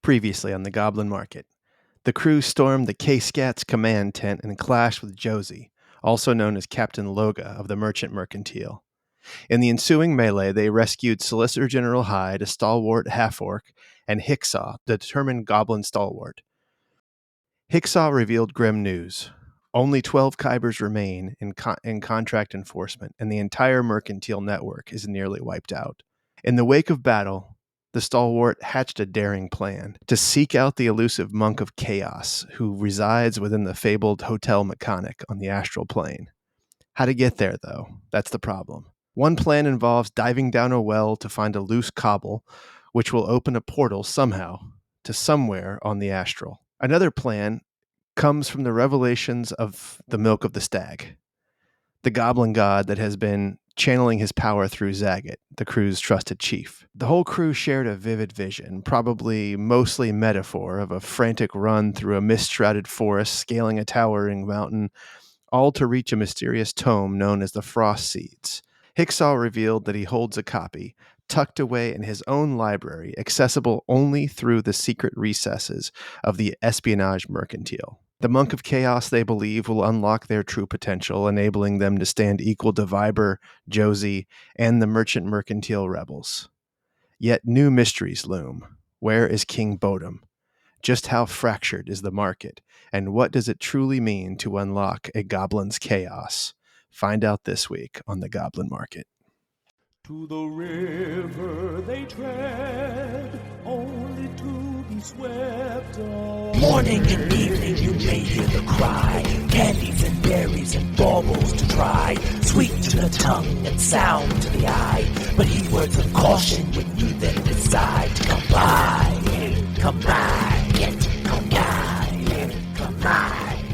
Previously on the Goblin Market, the crew stormed the K-Scat's command tent and clashed with Josie, also known as Captain Loga of the Merchant Mercantile. In the ensuing melee, they rescued Solicitor General Hyde, a stalwart half-orc, and Hicksaw, the determined goblin stalwart. Hicksaw revealed grim news. Only 12 Kybers remain in contract enforcement, and the entire mercantile network is nearly wiped out. In the wake of battle, the stalwart hatched a daring plan to seek out the elusive Monk of Chaos, who resides within the fabled Hotel Mechanic on the Astral Plane. How to get there, though, that's the problem. One plan involves diving down a well to find a loose cobble, which will open a portal somehow to somewhere on the Astral. Another plan comes from the revelations of the milk of the stag, the goblin god that has been channeling his power through Zagat, the crew's trusted chief. The whole crew shared a vivid vision, probably mostly metaphor, of a frantic run through a mist-shrouded forest, scaling a towering mountain, all to reach a mysterious tome known as the Frost Seeds. Hicksaw revealed that he holds a copy, tucked away in his own library, accessible only through the secret recesses of the Espionage Mercantile. The Monk of Chaos, they believe, will unlock their true potential, enabling them to stand equal to Viber, Josie, and the Merchant Mercantile rebels. Yet new mysteries loom. Where is King Bodum? Just how fractured is the market? And what does it truly mean to unlock a goblin's chaos? Find out this week on the Goblin Market. To the river they tread, only to be swept on. Morning and evening you may hear the cry, candies and berries and baubles to try, sweet to the tongue and sound to the eye, but heed words of caution when you then decide to come by, come by, come by, come by,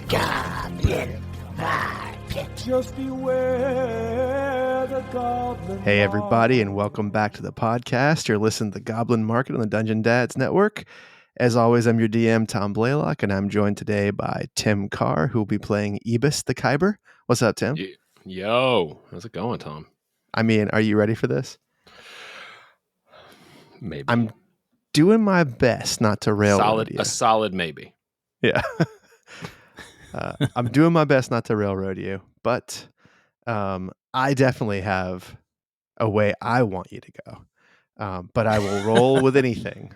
come by. Just beware the goblin. Hey, everybody, and welcome back to the podcast. You're listening to the Goblin Market on the Dungeon Dads Network. As always, I'm your DM, Tom Blaylock, and I'm joined today by Tim Carr, who will be playing Ebus the Kyber. What's up, Tim? Yo, how's it going, Tom? I mean, are you ready for this? Maybe. I'm doing my best not to railroad you. A solid maybe. Yeah. I'm doing my best not to railroad you, but I definitely have a way I want you to go. But I will roll with anything.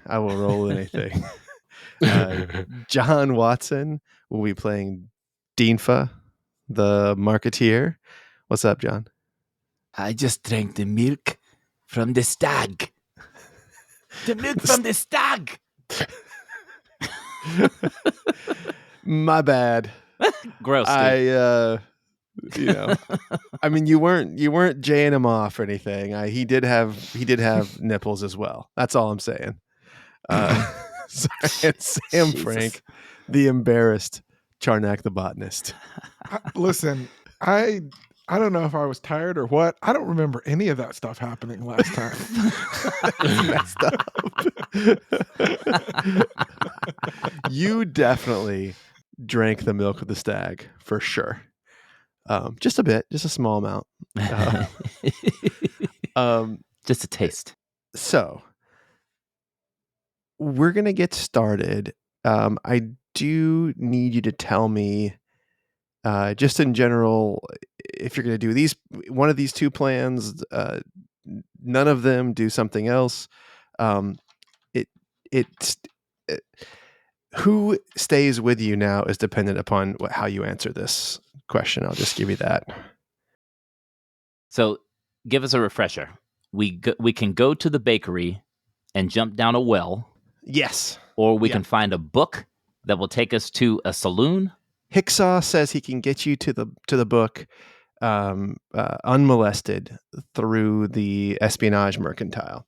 John Watson will be playing Dinfa, the Marketeer. What's up, John? I just drank the milk from the stag. The milk from the stag. My bad. Gross. Dude. I mean, you weren't jaying him off or anything. He did have nipples as well. That's all I'm saying. Sorry, Sam Jesus. Frank, the embarrassed Charnak the botanist. Listen, I don't know if I was tired or what. I don't remember any of that stuff happening last time. Messed up. You definitely drank the milk of the stag for sure. Just a bit, just a small amount. Just a taste. So we're going to get started. I do need you to tell me, just in general, if you're going to do one of these two plans, none of them, do something else. Who stays with you now is dependent upon how you answer this question. I'll just give you that. So give us a refresher. We can go to the bakery and jump down a well. Yes. Or we can find a book that will take us to a saloon. Hicksaw says he can get you to the book unmolested through the Espionage Mercantile.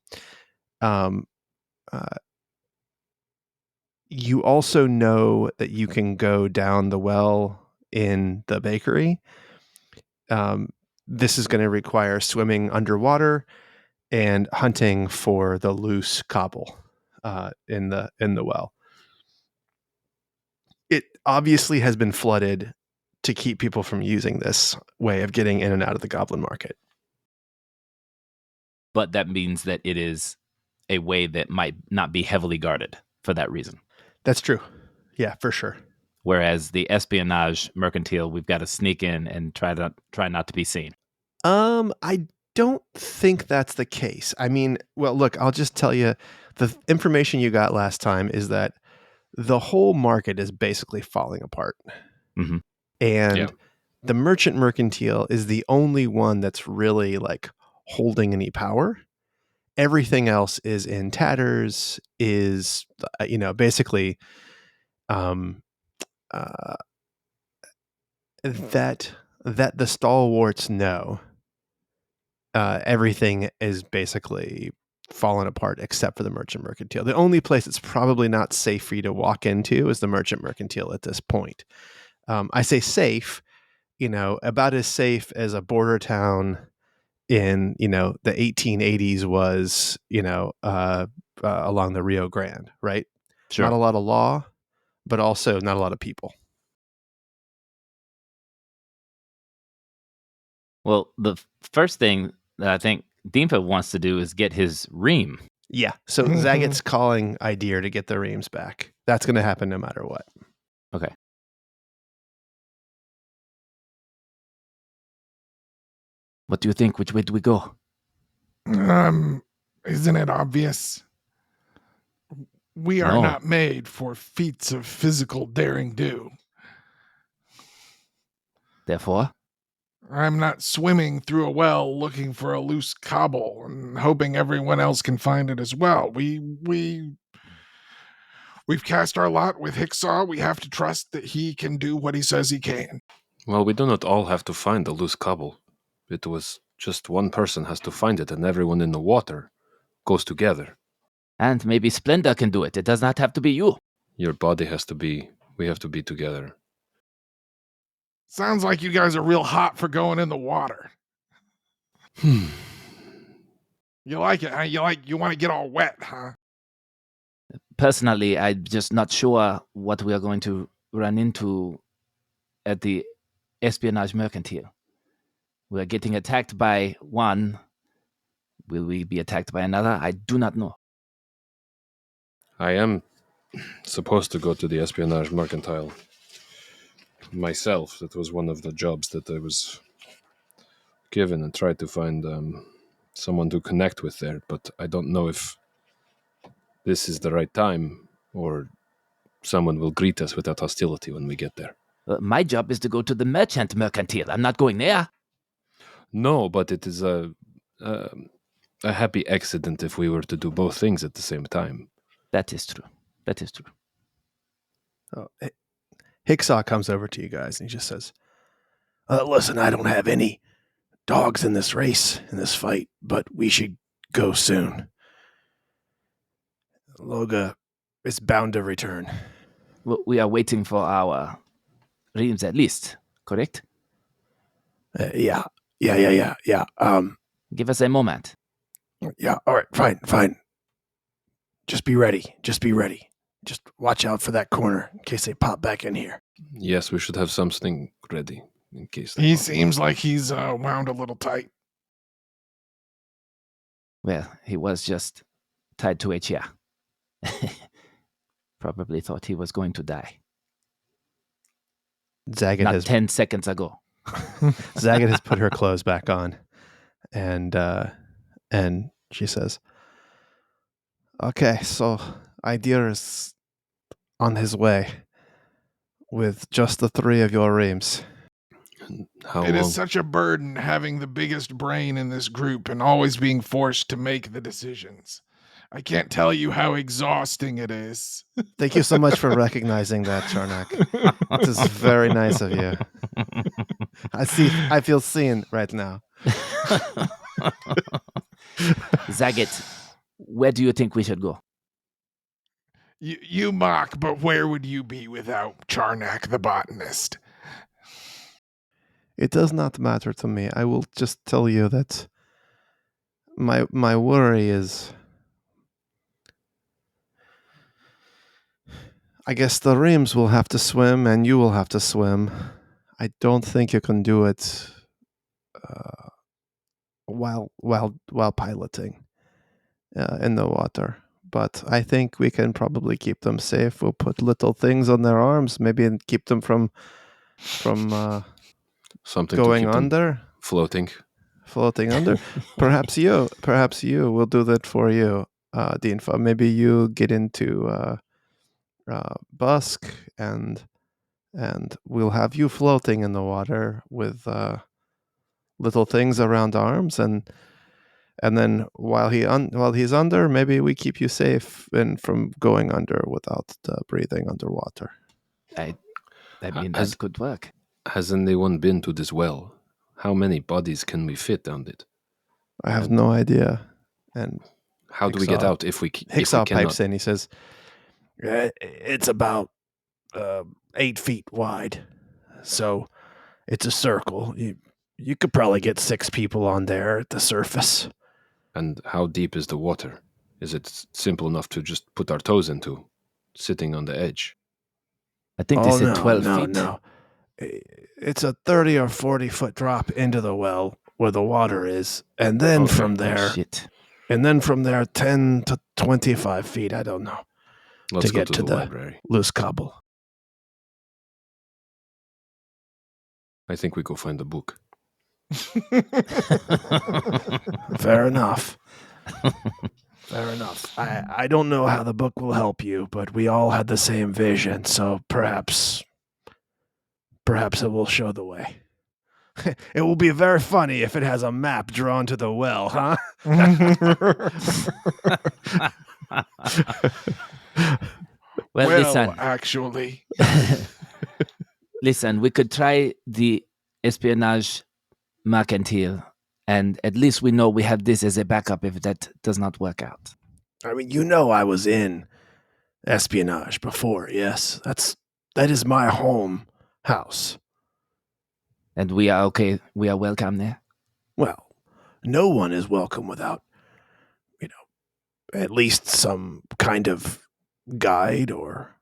You also know that you can go down the well in the bakery. This is going to require swimming underwater and hunting for the loose cobble in the well. It obviously has been flooded to keep people from using this way of getting in and out of the Goblin Market. But that means that it is a way that might not be heavily guarded for that reason. That's true. Yeah, for sure. Whereas the espionage mercantile, we've got to sneak in and try not to be seen. I don't think that's the case. I mean, well, look, I'll just tell you the information you got last time is that the whole market is basically falling apart. Mhm. And Yeah. the merchant mercantile is the only one that's really like holding any power. Everything else is in tatters, is, basically uh, that the stalwarts know everything is basically fallen apart except for the merchant mercantile. The only place it's probably not safe for you to walk into is the merchant mercantile at this point. I say safe, about as safe as a border town in, the 1880s was, along the Rio Grande, right? Sure. Not a lot of law, but also not a lot of people. Well, the first thing that I think Dimpa wants to do is get his ream. Yeah. So Zagat's calling Idea to get the reams back. That's going to happen no matter what. Okay. What do you think? Which way do we go? Isn't it obvious? We are No. not made for feats of physical daring do. Therefore, I'm not swimming through a well looking for a loose cobble and hoping everyone else can find it as well. We've cast our lot with Hicksaw. We have to trust that he can do what he says he can. Well, we do not all have to find the loose cobble. It was just one person has to find it, and everyone in the water goes together. and maybe Splenda can do it. It does not have to be you. Your body has to be, we have to be together. Sounds like you guys are real hot for going in the water. You like it, huh? You want to get all wet, huh? Personally, I'm just not sure what we are going to run into at the espionage mercantile. We are getting attacked by one. Will we be attacked by another? I do not know. I am supposed to go to the espionage mercantile myself. That was one of the jobs that I was given, and tried to find someone to connect with there, but I don't know if this is the right time or someone will greet us with that hostility when we get there. My job is to go to the merchant mercantile. I'm not going there. No, but it is a happy accident if we were to do both things at the same time. That is true. That is true. Oh, Hicksaw comes over to you guys and he just says, listen, I don't have any dogs in this race, in this fight, but we should go soon. Loga is bound to return. Well, we are waiting for our reams at least, correct? Yeah. Give us a moment. Yeah, all right, fine. Just be ready. Just watch out for that corner in case they pop back in here. Yes, we should have something ready in case. He seems like he's wound a little tight. Well, he was just tied to a chair. Probably thought he was going to die. Zagat Not has 10 seconds ago. Zagat has put her clothes back on, and she says, "Okay, so Idea is on his way with just the three of your reams." How It long? is such a burden having the biggest brain in this group and always being forced to make the decisions. I can't tell you how exhausting it is. Thank you so much for recognizing that, Charnak. This is very nice of you. I feel seen right now. Zagat, where do you think we should go? You mock, but where would you be without Charnak the botanist? It does not matter to me. I will just tell you that my worry is, I guess the reams will have to swim and you will have to swim. I don't think you can do it while piloting. in the water. But I think we can probably keep them safe. We'll put little things on their arms, maybe, and keep them from Something going to keep them under, floating. floating under. Perhaps you will do that for you, Dinfa. Maybe you get into Busk, and we'll have you floating in the water with little things around arms, and then while he's under, maybe we keep you safe and from going under without breathing underwater. I mean, Has- that could work. Has anyone been to this well? How many bodies can we fit on it? I have no idea. And How do we get out if we Hicksaw cannot? pipes in. He says, "It's about 8 feet wide, so it's a circle. You could probably get 6 people on there at the surface." And how deep is the water? Is it simple enough to just put our toes into, sitting on the edge? I think they said no, 12 no, feet. No. It's a 30 or 40 foot drop into the well where the water is, and then Okay. from there, Shit. 10 to 25 feet. I don't know. Let's To go get to to the the- library. Loose cobble. I think we go find the book. Fair enough. Fair enough. I don't know how the book will help you, but we all had the same vision, so perhaps it will show the way. It will be very funny if it has a map drawn to the well, huh? Well, listen. Actually, Listen, we could try the espionage mercantile, and at least we know we have this as a backup if that does not work out. I mean, I was in espionage before, yes. That is my home house. And we are okay. We are welcome there. Well, no one is welcome without, at least some kind of guide, or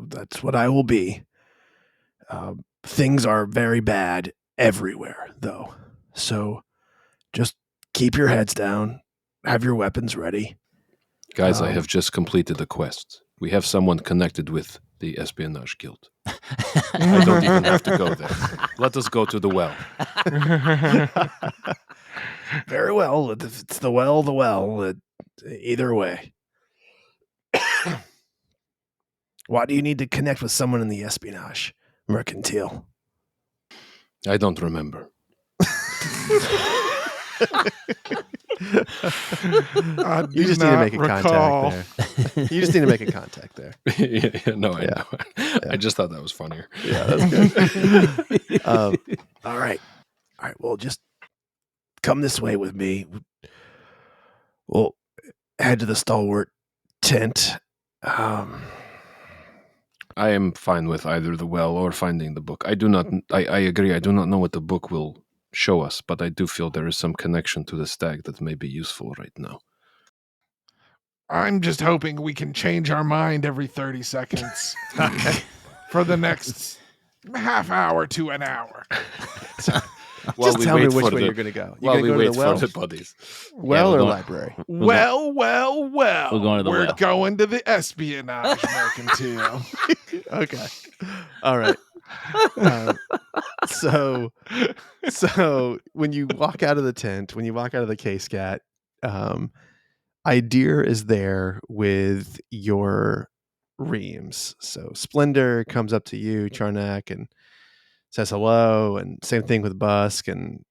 that's what I will be. Things are very bad everywhere, though. So just keep your heads down, have your weapons ready. Guys, I have just completed the quest. We have someone connected with the Espionage Guild. I don't even have to go there. Let us go to the well. Very well. If it's the well. Either way. Why do you need to connect with someone in the espionage mercantile? I don't remember. You just need to make a contact there. You just need to make a contact there. I know. Yeah. I just thought that was funnier. Yeah, that's good. All right. Well, just come this way with me. We'll head to the stalwart tent. I am fine with either the well or finding the book. I agree. I do not know what the book will show us, but I do feel there is some connection to the stag that may be useful right now. I'm just hoping we can change our mind every 30 seconds for the next half hour to an hour. While Just we tell me wait which for way the- you're going to go. You While going we to go wait to the well, for the buddies. well Yeah, or we're going- library? Well. We're going to the We're well. going to the espionage mercantile. Okay. All right. So when you walk out of the tent, when you walk out of the case cat, Ideer is there with your reams. So Splendor comes up to you, Charnak, and says hello, and same thing with Busk, and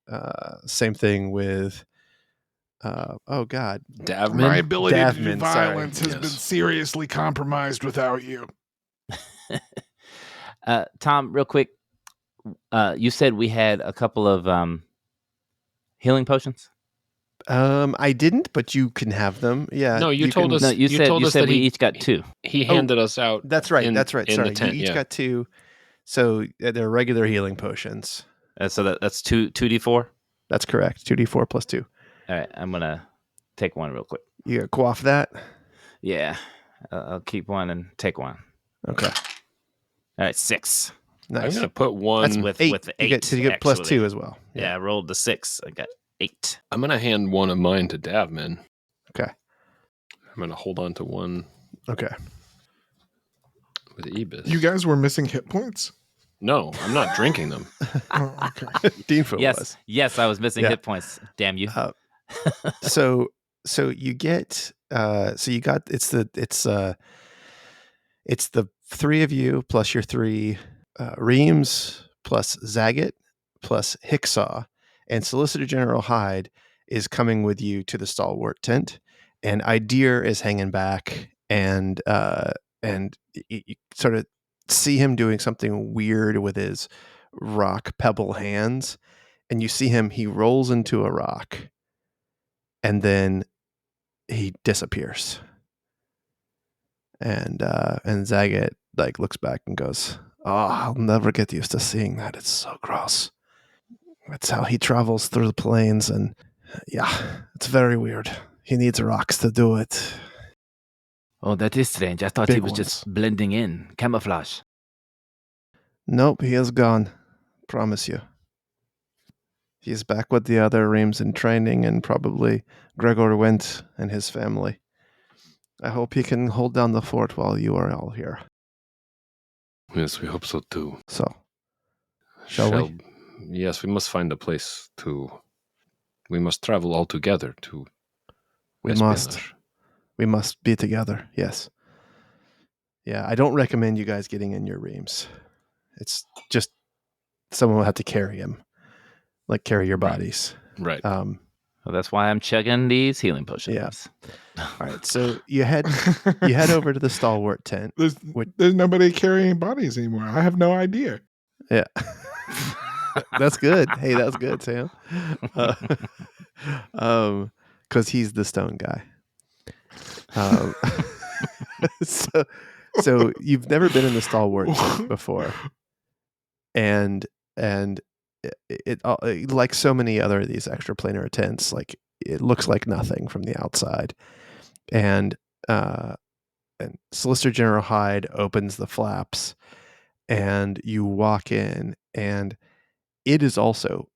same thing with Davman? My ability to do Davman, sorry. violence has Yes. been seriously compromised without you. Tom, real quick, you said we had a couple of healing potions. I didn't, but you can have them. Yeah. No, you told can- us- No, you told us said that we he- each got 2. He handed us out. That's right. in- that's right. in Sorry, the tent, you each yeah. got 2. So they're regular healing potions. So that's 2d4. That's correct. 2d4 plus 2. All right, I'm gonna take one real quick. You gotta quaff that. Yeah, I'll keep one and take one. Okay. All right, 6. I'm Nice. going to put one. That's with 8. with the 8. You get, so you get plus actually. 2 as well. Yeah, I rolled the 6. I got 8. I'm going to hand one of mine to Davman. going to hold on to one Okay. with Ebis. You guys were missing hit points? No, I'm not drinking them. Oh, okay. Deanfo was. Yes, I was missing Yeah. hit points. Damn you. So you get so you got it's the three of you plus your three Reams plus Zagat plus Hicksaw, and Solicitor General Hyde is coming with you to the stalwart tent, and Ideer is hanging back, and you sort of see him doing something weird with his rock pebble hands, and you see him, he rolls into a rock, and then he disappears. And Zagat like looks back and goes, "Oh, I'll never get used to seeing that. It's so gross." That's how he travels through the plains, and yeah, it's very weird. He needs rocks to do it. Oh, that is strange. I thought Big he was just blending in, camouflage. Nope, he is gone. Promise you. He's back with the other Reams in training, and probably Gregor went and his family. I hope he can hold down the fort while you are all here. Yes, we hope so too. So, shall we? Yes, we must find a place to. We must travel all together to. We espionage. must be together. Yes. Yeah, I don't recommend you guys getting in your Reams. It's just someone will have to carry him, like carry your bodies. Right. Well, that's why I'm checking these healing potions. Yeah. All right. So you head over to the stalwart tent. There's nobody carrying bodies anymore. I have no idea. Yeah. That's good. Hey, that's good, Sam. Because he's the stone guy. So you've never been in the stalwart tent before, and it like so many other of these extraplanar tents, like it looks like nothing from the outside, and Solicitor General Hyde opens the flaps, and you walk in, and it is also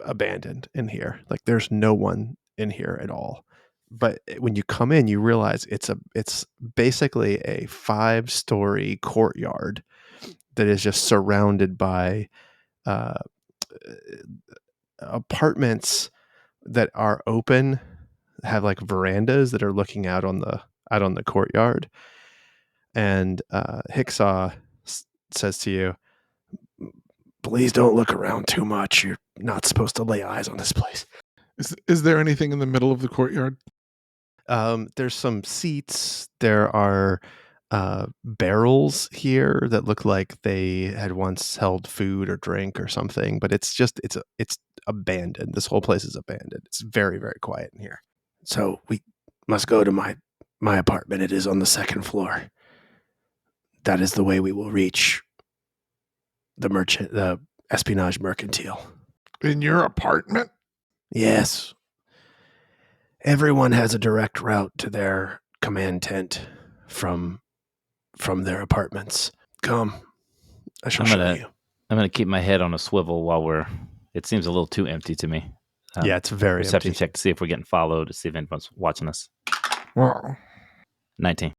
abandoned in here. Like there's no one in here at all. But when you come in, you realize it's basically a 5-story courtyard that is just surrounded by apartments that are open, have like verandas that are looking out on the courtyard. And Hicksaw says to you, "Please don't look around too much. You're not supposed to lay eyes on this place." Is there anything in the middle of the courtyard? There's some seats. There are barrels here that look like they had once held food or drink or something, but it's abandoned. This whole place is abandoned. It's very, very quiet in here. So we must go to my apartment. It is on the 2nd floor. That is the way we will reach the espionage mercantile. In your apartment? Yes. Everyone has a direct route to their command tent from their apartments. Come, I shall show you. I'm going to keep my head on a swivel while it seems a little too empty to me. Yeah, it's very Perception empty. check to see if we're getting followed, to see if anyone's watching us. Wow. 19.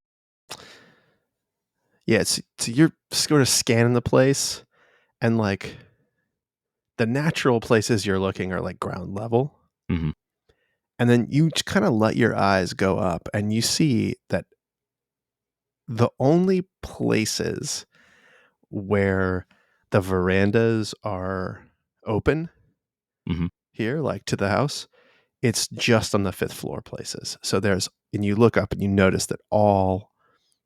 Yeah, so you're sort of scanning the place, and like the natural places you're looking are like ground level. Mm-hmm. And then you kind of let your eyes go up, and you see that the only places where the verandas are open here, like to the house, it's just on the 5th floor places. So and you look up and you notice that all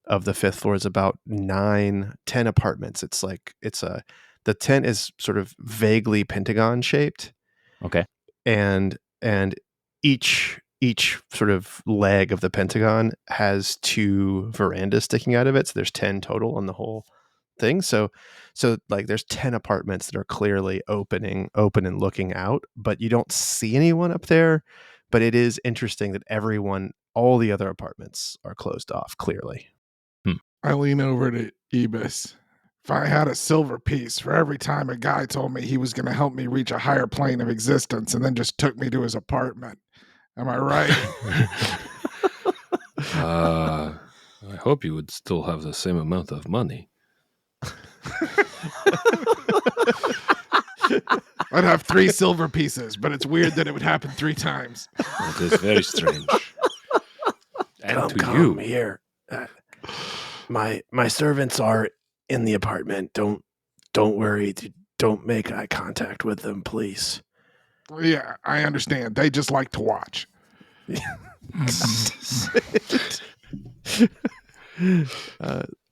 of the 5th floor is about 9-10 apartments. The tent is sort of vaguely pentagon shaped. Okay. And each sort of leg of the pentagon has 2 verandas sticking out of it. So there's 10 total on the whole thing. So like there's 10 apartments that are clearly open and looking out, but you don't see anyone up there. But it is interesting that all the other apartments are closed off clearly. I lean over to Ebis. If I had a silver piece for every time a guy told me he was going to help me reach a higher plane of existence and then just took me to his apartment, am I right? I hope you would still have the same amount of money. I'd have 3 silver pieces, but it's weird that it would happen 3 times. That is very strange. And to Come you. here. My servants are in the apartment. Don't worry. Don't make eye contact with them, please. Yeah, I understand. They just like to watch.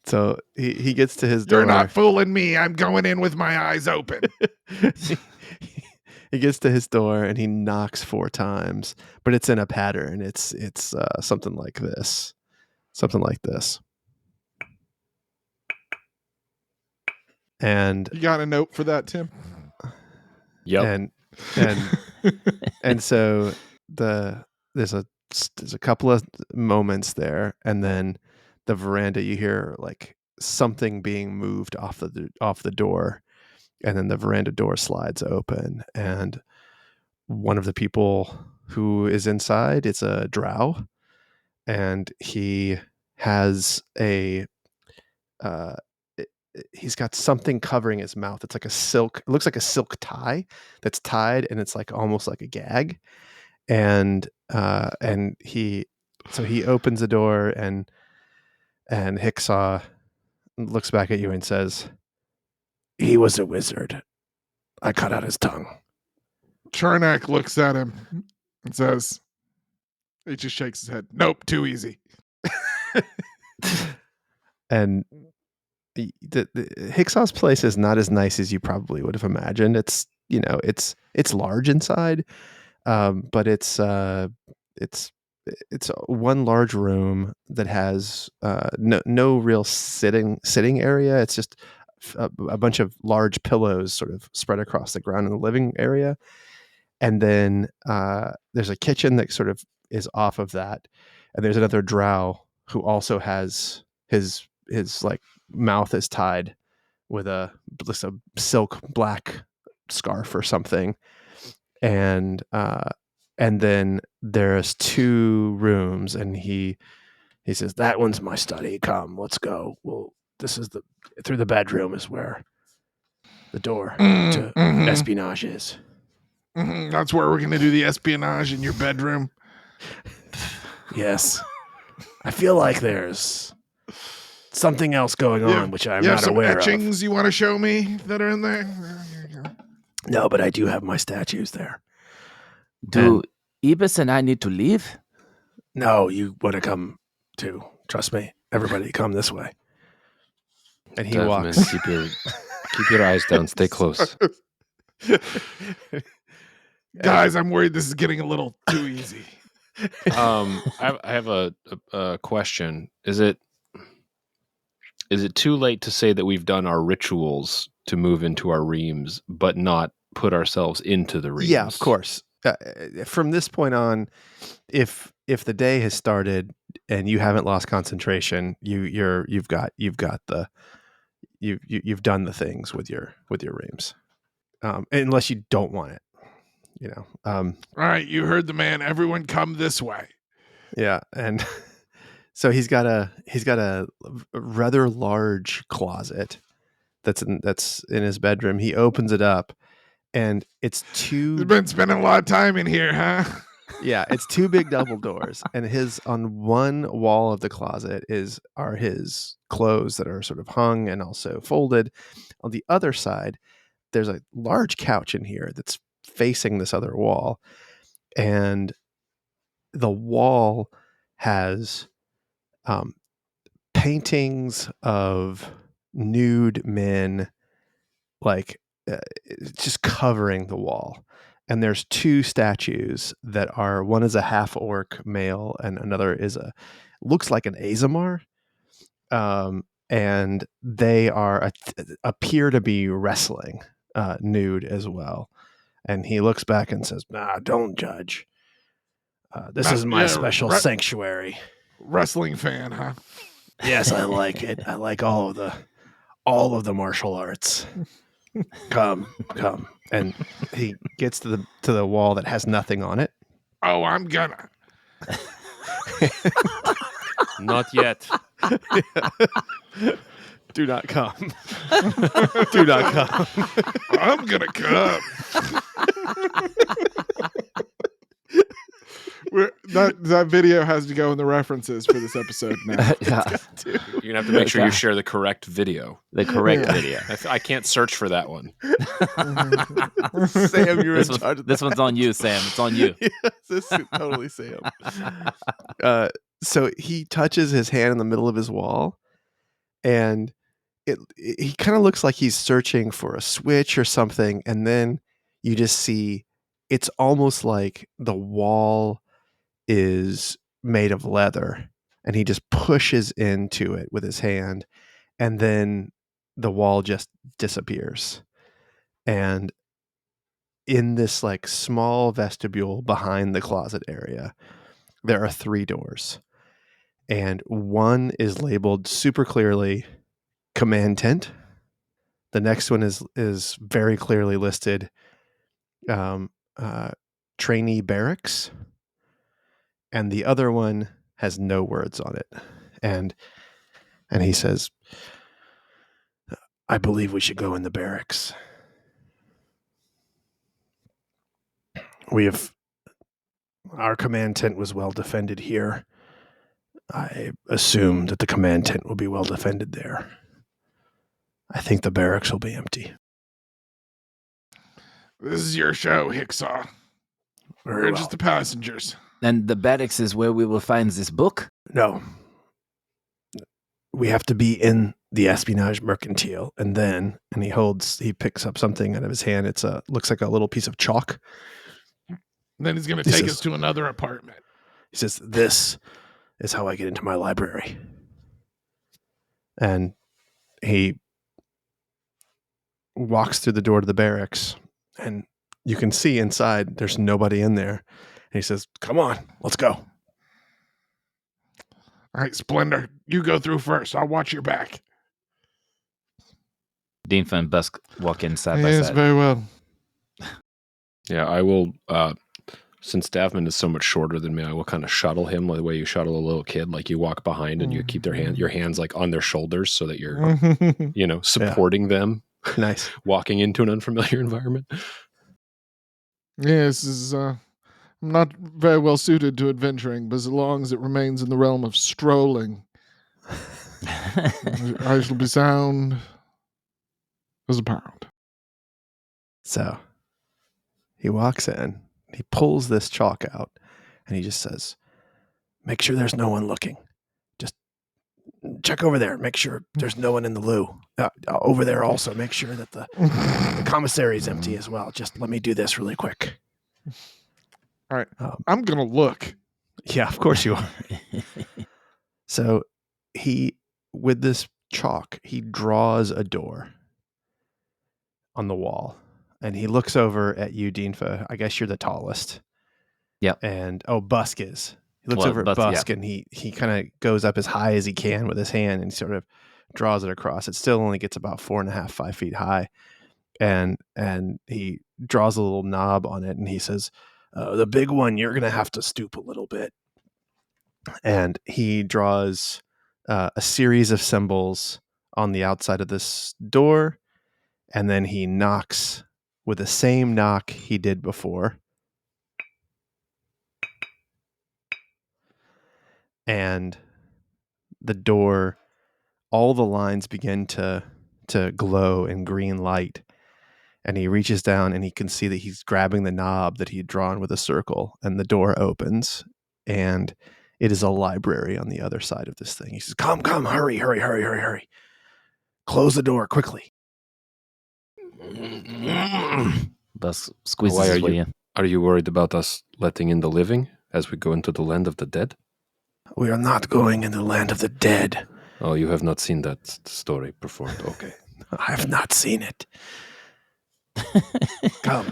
So he gets to his door. You're not fooling me. I'm going in with my eyes open. He gets to his door and he knocks 4 times, but it's in a pattern. It's something like this. Something like this. And You got a note for that, Tim? Yep. And so there's a couple of moments there, and then the veranda, you hear like something being moved off the door, and then the veranda door slides open, and one of the people who is inside, it's a drow, and he has he's got something covering his mouth. It's like it looks like a silk tie that's tied, and it's like almost like a gag. And he opens the door, and Hicksaw looks back at you and says, He was a wizard. I cut out his tongue. Chernak looks at him and says, he just shakes his head. Nope, too easy. And the Hicksaw's place is not as nice as you probably would have imagined. It's it's large inside, but it's one large room that has no real sitting area. It's just a bunch of large pillows sort of spread across the ground in the living area, and then there's a kitchen that sort of is off of that, and there's another drow who also has his like mouth is tied with a silk black scarf or something, and then there's 2 rooms, and he says, That one's my study. Come, let's go. Well, this is through the bedroom is where the door to espionage is. That's where we're going to do the espionage in your bedroom. Yes. I feel like there's something else going on, which I'm not aware of. You have some etchings you want to show me that are in there? No, but I do have my statues there. Do Ibis and I need to leave? No, you want to come too. Trust me. Everybody come this way. and he Desmond, walks. keep your eyes down. Stay close. Guys, I'm worried this is getting a little too easy. I have a question. Is it too late to say that we've done our rituals to move into our reams, but not put ourselves into the reams? Yeah, of course. From this point on, if the day has started and you haven't lost concentration, you've done the things with your reams, unless you don't want it, All right, you heard the man. Everyone, come this way. Yeah, and so he's got a rather large closet that's in his bedroom. He opens it up, and it's You've been spending a lot of time in here, huh? Yeah, it's 2 big double doors, and on one wall of the closet are his clothes that are sort of hung and also folded. On the other side, there's a large couch in here that's facing this other wall, and the wall has paintings of nude men, like just covering the wall. And there's 2 statues that are, one is a half orc male and another looks like an Azamar. And they appear to be wrestling nude as well. And he looks back and says, Nah, don't judge. This is my special sanctuary. Wrestling fan, huh? Yes, I like it. I like all of the martial arts. Come. and he gets to the wall that has nothing on it. Oh, I'm gonna. Not yet. Do not come. Do not come. I'm gonna come. That video has to go in the references for this episode now. Yeah, You're gonna have to make sure you share the correct video. the correct Yeah. video. I can't search for that one. Sam, you're in charge of This one's on you, Sam. It's on you. Yes, this is totally Sam. So he touches his hand in the middle of his wall, and he kind of looks like he's searching for a switch or something, and then you just see it's almost like the wall is made of leather, and he just pushes into it with his hand, and then the wall just disappears. And in this like small vestibule behind the closet area, there are 3 doors, and one is labeled super clearly command tent. The next one is very clearly listed trainee barracks, and the other one has no words on it. And he says, I believe we should go in the barracks. Our command tent was well defended here. I assume that the command tent will be well defended there. I think the barracks will be empty. This is your show, Hicksaw. Very We're well. just the passengers. And the barracks is where we will find this book. No. We have to be in the espionage mercantile, and he picks up something out of his hand. Looks like a little piece of chalk. Then he's going to This take is- us to another apartment. He says, this is how I get into my library. And he walks through the door to the barracks, and you can see inside there's nobody in there. And he says, come on, let's go. All right, Splendor, you go through first. I'll watch your back. Dinfa and Busk walk in side by Yes, side. very well. Yeah, I will. Since Davman is so much shorter than me, I will kind of shuttle him the way you shuttle a little kid. Like you walk behind and you keep your hands like on their shoulders so that you're, supporting them. Nice. Walking into an unfamiliar environment. Yes, I'm not very well suited to adventuring, but as long as it remains in the realm of strolling, I shall be sound as a pound. So he walks in, he pulls this chalk out, and he just says, make sure there's no one looking. Just check over there. Make sure there's no one in the loo. Over there also, make sure that the commissary is empty as well. Just let me do this really quick. All right, I'm going to look. Yeah, of course you are. So with this chalk, he draws a door on the wall, and he looks over at you, Dinfa. I guess you're the tallest. Yep. And Busk is. He looks Well, over at Busk, and he kind of goes up as high as he can with his hand and sort of draws it across. It still only gets about 4.5, 5 feet high. And he draws a little knob on it, and he says, the big one, you're going to have to stoop a little bit. And he draws a series of symbols on the outside of this door, and then he knocks with the same knock he did before. And the door, all the lines begin to glow in green light. And he reaches down and he can see that he's grabbing the knob that he had drawn with a circle, and the door opens, and it is a library on the other side of this thing. He says, come, hurry. Close the door quickly. Busk squeezes Why are his way you- in. Are you worried about us letting in the living as we go into the land of the dead? We are not going in the land of the dead. Oh, you have not seen that story performed. Okay. I have not seen it. Come.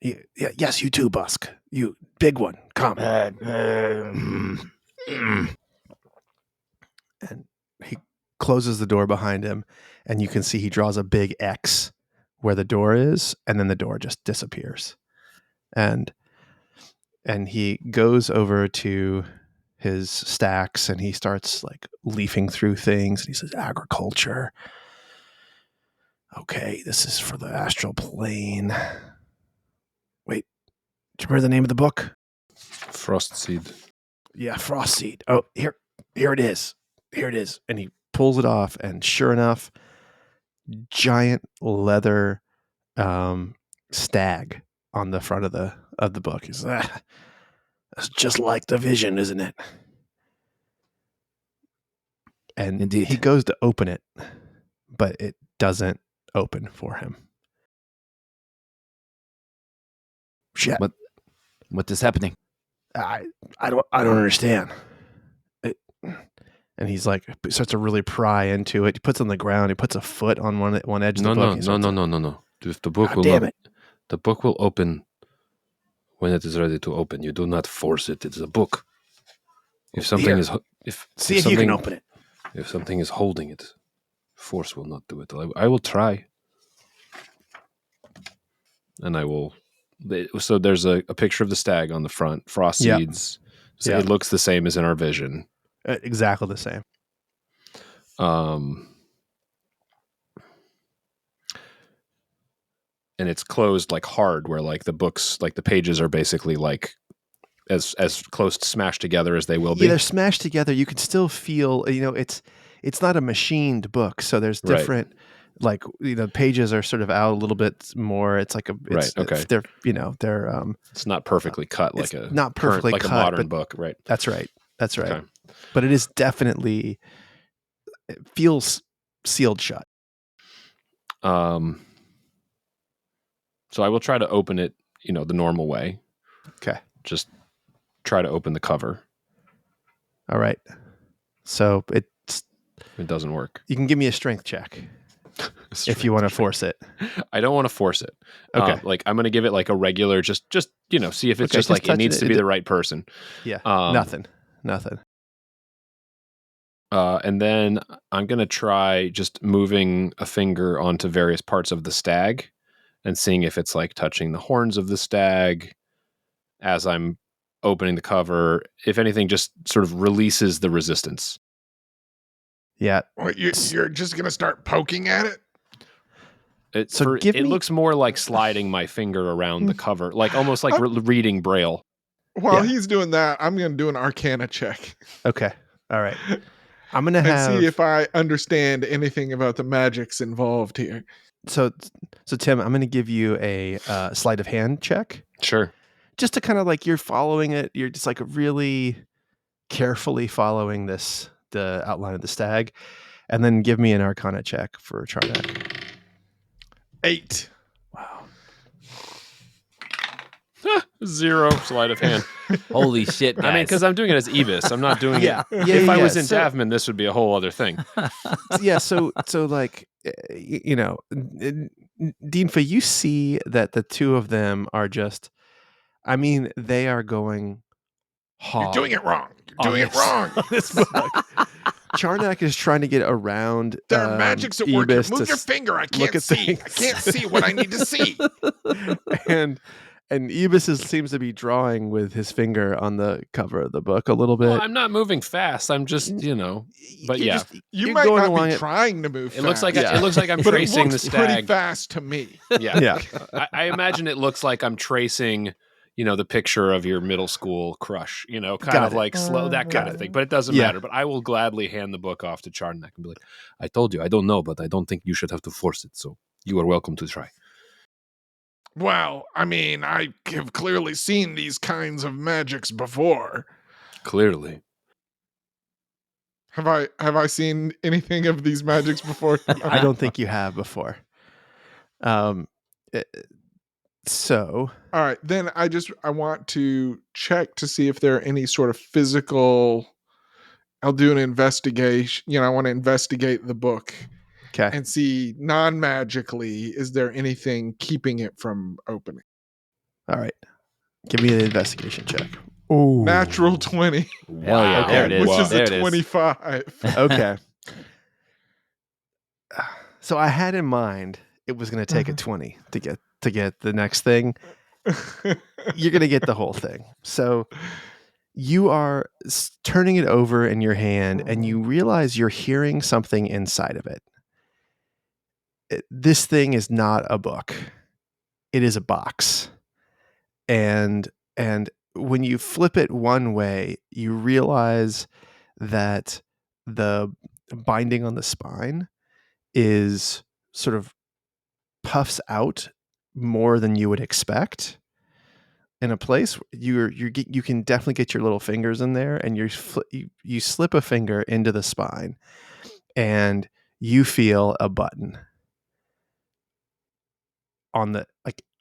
Yes, you too, Busk. You big one. Come. And he closes the door behind him, and you can see he draws a big X where the door is, and then the door just disappears. And And he goes over to his stacks and he starts like leafing through things. And he says, agriculture. Okay, this is for the astral plane. Wait, do you remember the name of the book? Frost seed. Yeah, frost seed. Oh, here it is. Here it is. And he pulls it off, and sure enough, giant leather stag on the front of the book. He's that's just like the vision, isn't it? And Indeed. he goes to open it, but it doesn't open for him. Shit. What is happening? I don't understand. And he's like, starts to really pry into it. He puts it on the ground. He puts a foot on one edge of the book. No. If the book the book will open when it is ready to open. You do not force it. It's a book. If something is, See if you can open it. If something is holding it, force will not do it. I will try, and I will. So there's a picture of the stag on the front. Frost seeds. So it looks the same as in our vision. Exactly the same. And it's closed like hard, where like the books, like the pages are basically like as close to smashed together as they will be. Yeah, they're smashed together. You can still feel, it's not a machined book, so there's different, like pages are sort of out a little bit more. It's like they're it's not perfectly cut like a not perfectly like cut, a modern book, right? That's right. Okay. But it is definitely, it feels sealed shut. So I will try to open it, the normal way. Okay. Just try to open the cover. All right. So it doesn't work. You can give me a strength check if you want to force it. I don't want to force it. Okay. I'm going to give it like a regular, just see if it's just like it needs to be the right person. Yeah. Nothing. And then I'm going to try just moving a finger onto various parts of the stag and seeing if it's like touching the horns of the stag as I'm opening the cover. If anything, just sort of releases the resistance. Yeah. What, you're just going to start poking at it? It looks more like sliding my finger around the cover, like almost like reading Braille. While he's doing that, I'm going to do an Arcana check. Okay. All right. I'm going to see if I understand anything about the magics involved here. So Tim, I'm going to give you a sleight of hand check. Sure. Just to kind of like you're following it. You're just like really carefully following the outline of the stag. And then give me an Arcana check for Charnak. 8. Wow. 0 sleight of hand. Holy shit, guys. I mean, because I'm doing it as Ebis. I'm not doing it. If I was in Davman, this would be a whole other thing. Yeah. So like, Deanfa, you see that the two of them are just, I mean, they are going hard. You're doing it wrong. You're doing it wrong. This book. Charnak is trying to get around. There are magics at work. Move your finger. I can't see. I can't see what I need to see. And Ebis seems to be drawing with his finger on the cover of the book a little bit. Well, I'm not moving fast. I'm just, but you might not be trying to move fast. It looks like I'm tracing the stag. Pretty fast to me. Yeah. I imagine it looks like I'm tracing, the picture of your middle school crush, kind of like slow, that kind of thing. But it doesn't matter. But I will gladly hand the book off to Charnak and be like, I told you, I don't know, but I don't think you should have to force it. So you are welcome to try. Well, I mean, I have clearly seen these kinds of magics before. Clearly. Have I seen anything of these magics before? I don't think you have before. So, all right, then I want to check to see if there are any sort of physical. I'll do an investigation. I want to investigate the book. Okay. And see non-magically, is there anything keeping it from opening? All right. Give me an investigation check. Ooh. Natural 20. Hell yeah. Okay. There it is. Which is there a 25. Okay. So I had in mind it was going to take a 20 to get the next thing. You're going to get the whole thing. So you are turning it over in your hand and you realize you're hearing something inside of it. This thing is not a book. It is a box. And when you flip it one way, you realize that the binding on the spine is sort of puffs out more than you would expect. In a place you can definitely get your little fingers in there, and you slip a finger into the spine, and you feel a button on the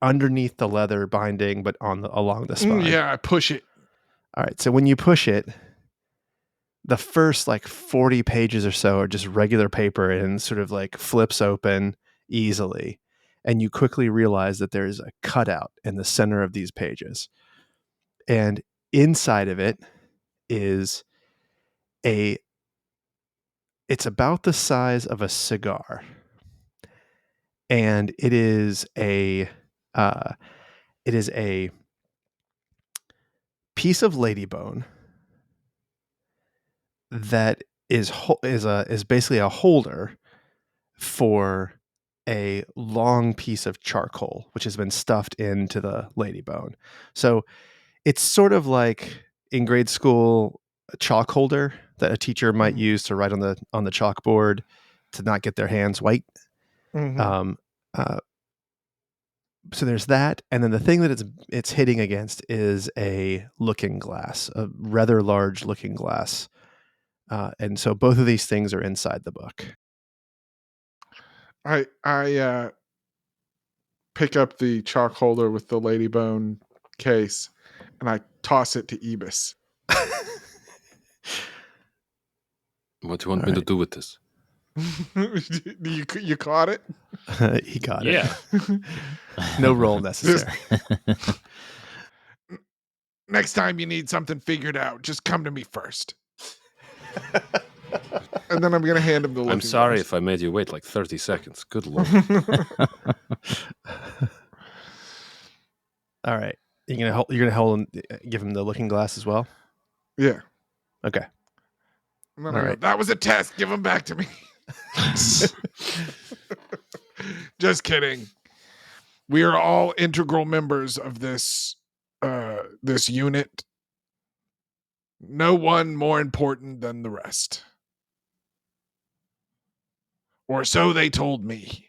underneath the leather binding, but along the spine. Yeah, I push it. All right, so when you push it, the first 40 pages or so are just regular paper and sort of flips open easily, and you quickly realize that there's a cutout in the center of these pages. And inside of it is it's about the size of a cigar. And it is a piece of ladybone that is basically a holder for a long piece of charcoal, which has been stuffed into the ladybone. So it's sort of like in grade school, a chalk holder that a teacher might use to write on the chalkboard to not get their hands white. Mm-hmm. So there's that, and then the thing that it's hitting against is a looking glass, a rather large looking glass, and so both of these things are inside the book. I pick up the chalk holder with the ladybone case, and I toss it to Ebus. What do you want me to do with this? You caught it? He got Yeah. it. No roll necessary. Next time you need something figured out, just come to me first. And then I'm going to hand him the looking I'm sorry glass. if I made you wait 30 seconds. Good lord. All right, you're gonna hold and give him the looking glass as well. Yeah. Okay. And then I go, that was a test. Give him back to me. Just kidding. We are all integral members of this this unit. No one more important than the rest. Or so they told me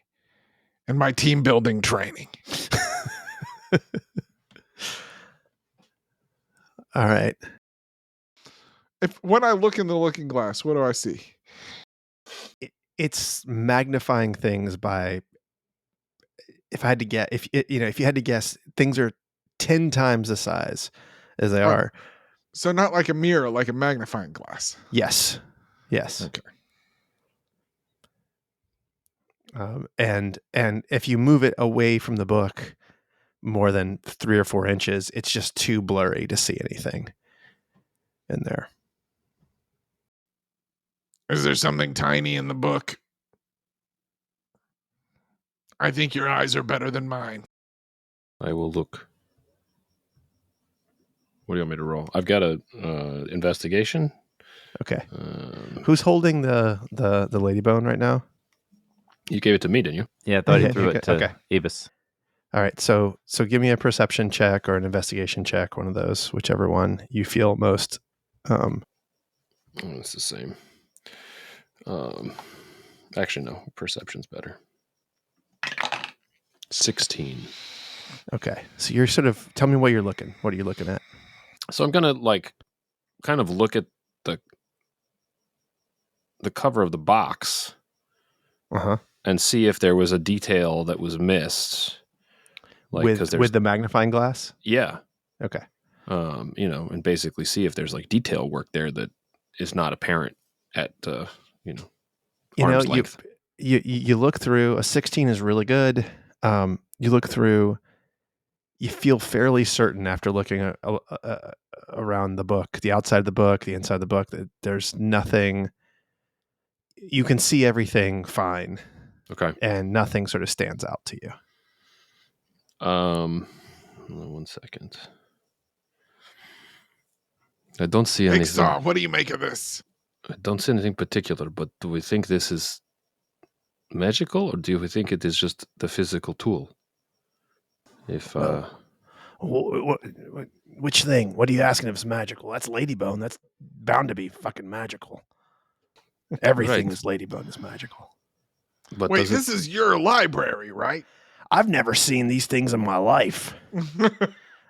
in my team building training. All right. When I look in the looking glass, what do I see? It's magnifying things by, if I had to guess, if you had to guess, things are 10 times the size as they are. So not like a mirror, like a magnifying glass. Yes. Okay. And if you move it away from the book more than 3 or 4 inches, it's just too blurry to see anything in there. Is there something tiny in the book? I think your eyes are better than mine. I will look. What do you want me to roll? I've got a investigation. Okay. Who's holding the ladybone right now? You gave it to me, didn't you? Yeah, I thought he threw it to Okay. Ebus. All right. So give me a perception check or an investigation check, one of those, whichever one you feel most. It's the same. Actually, no. Perception's better. 16. Okay. So you're sort of, tell me what you're looking. What are you looking at? So I'm gonna kind of look at the cover of the box, and see if there was a detail that was missed, with the magnifying glass. Yeah. Okay. And basically see if there's detail work there that is not apparent at arm's length. You look through. A 16 is really good. You look through. You feel fairly certain after looking around the book, the outside of the book, the inside of the book, that there's nothing. You can see everything fine. Okay. And nothing sort of stands out to you. 1 second. I don't see anything. Jigsaw, what do you make of this? I don't see anything particular, but do we think this is magical, or do we think it is just the physical tool? If Which thing? What are you asking if it's magical? That's Ladybone. That's bound to be fucking magical. Everything is Ladybone is magical. But wait, this is your library, right? I've never seen these things in my life.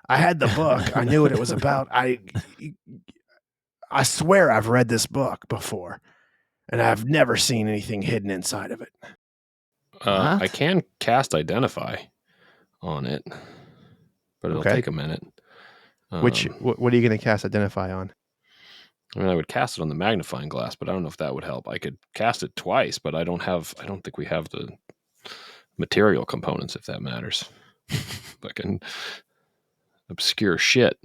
I had the book. I knew what it was about. I swear I've read this book before, and I've never seen anything hidden inside of it. I can cast Identify on it, but it'll take a minute. What are you going to cast Identify on? I mean, I would cast it on the magnifying glass, but I don't know if that would help. I could cast it twice, but I don't think we have the material components, if that matters. Fucking obscure shit.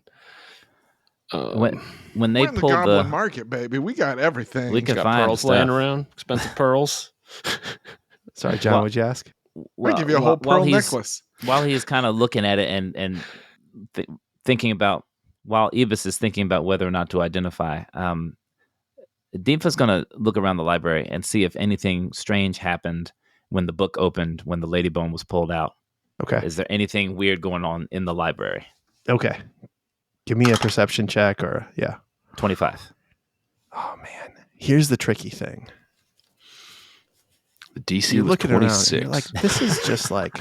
When they We're in the pulled Goblin Market, baby. We got everything. we can got find pearls stuff. laying around, expensive pearls. Sorry, John, what'd you ask? I give you a whole pearl necklace. While he's kind of looking at it and thinking about, while Evis is thinking about whether or not to identify, Deepa's going to look around the library and see if anything strange happened when the book opened, when the Ladybone was pulled out. Okay. Is there anything weird going on in the library? Okay. Give me a perception check 25. Oh, man. Here's the tricky thing. The DC You're was looking 26. around. You're like, this is just like,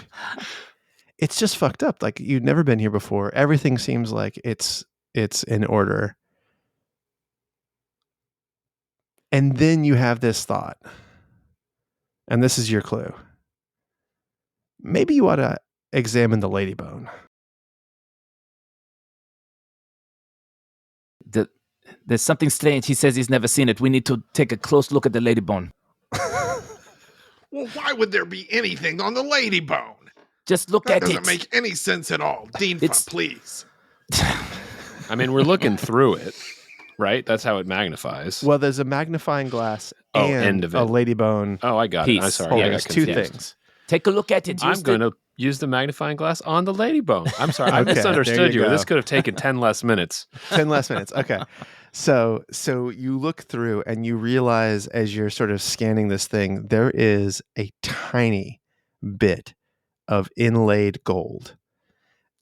it's just fucked up. Like, you've never been here before. Everything seems like it's in order. And then you have this thought. And this is your clue. Maybe you ought to examine the Ladybone. There's something strange. He says he's never seen it. We need to take a close look at the Ladybone. Well, why would there be anything on the Ladybone? Just look at it. That doesn't make any sense at all. Deanfa, please. I mean, we're looking through it, right? That's how it magnifies. Well, there's a magnifying glass and end of it. a Ladybone. Oh, I got Piece. it. I'm sorry. Holding I got two confused. things. Take a look at it. I'm going to use the magnifying glass on the Ladybone. I'm sorry. I Okay, misunderstood there you you. go. This could have taken 10 less minutes. 10 less minutes. Okay. So you look through and you realize as you're sort of scanning this thing, there is a tiny bit of inlaid gold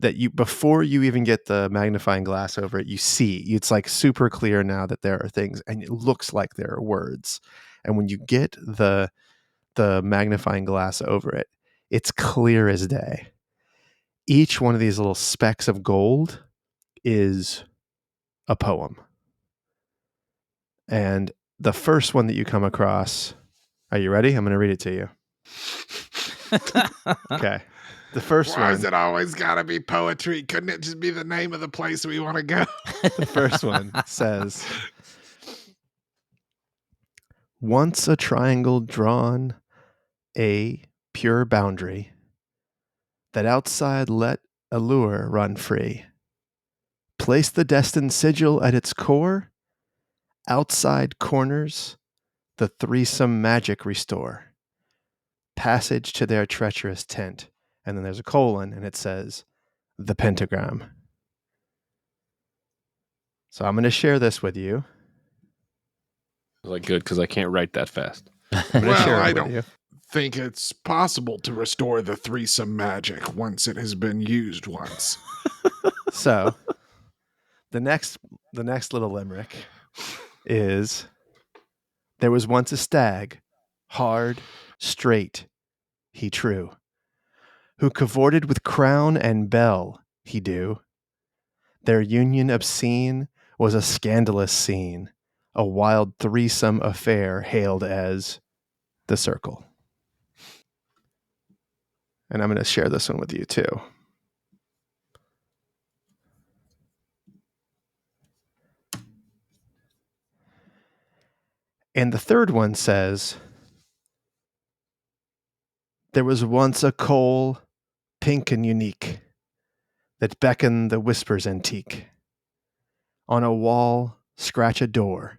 that you, before you even get the magnifying glass over it, you see. It's like super clear now that there are things, and it looks like there are words. And when you get the magnifying glass over it, it's clear as day. Each one of these little specks of gold is a poem. And the first one that you come across, are you ready? I'm going to read it to you. Okay. The first Why one. is it always got to be poetry? Couldn't it just be the name of the place we want to go? The first one says, once a triangle drawn, a pure boundary, that outside let allure run free. Place the destined sigil at its core, outside corners, the threesome magic restore. Passage to their treacherous tent. And then there's a colon, and it says, the pentagram. So I'm going to share this with you. Like, good, because I can't write that fast. I'm going to Well, share it I with don't you. think it's possible to restore the threesome magic once it has been used once. So the next little limerick is, there was once a stag, hard, straight, he true, who cavorted with crown and bell, he do. Their union obscene was a scandalous scene, a wild threesome affair hailed as the circle. And I'm going to share this one with you too. And the third one says, there was once a coal, pink and unique, that beckoned the whispers antique. On a wall, scratch a door,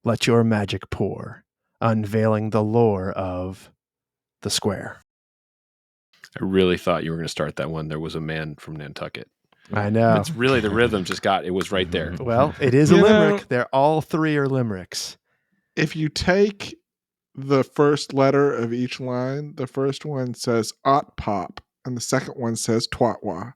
let your magic pour, unveiling the lore of the square. I really thought you were going to start that one. There was a man from Nantucket. I know. It's really the rhythm just got, it was right there. Well, it is a You limerick. know- They're all three are limericks. If you take the first letter of each line, the first one says ot pop, and the second one says twatwa.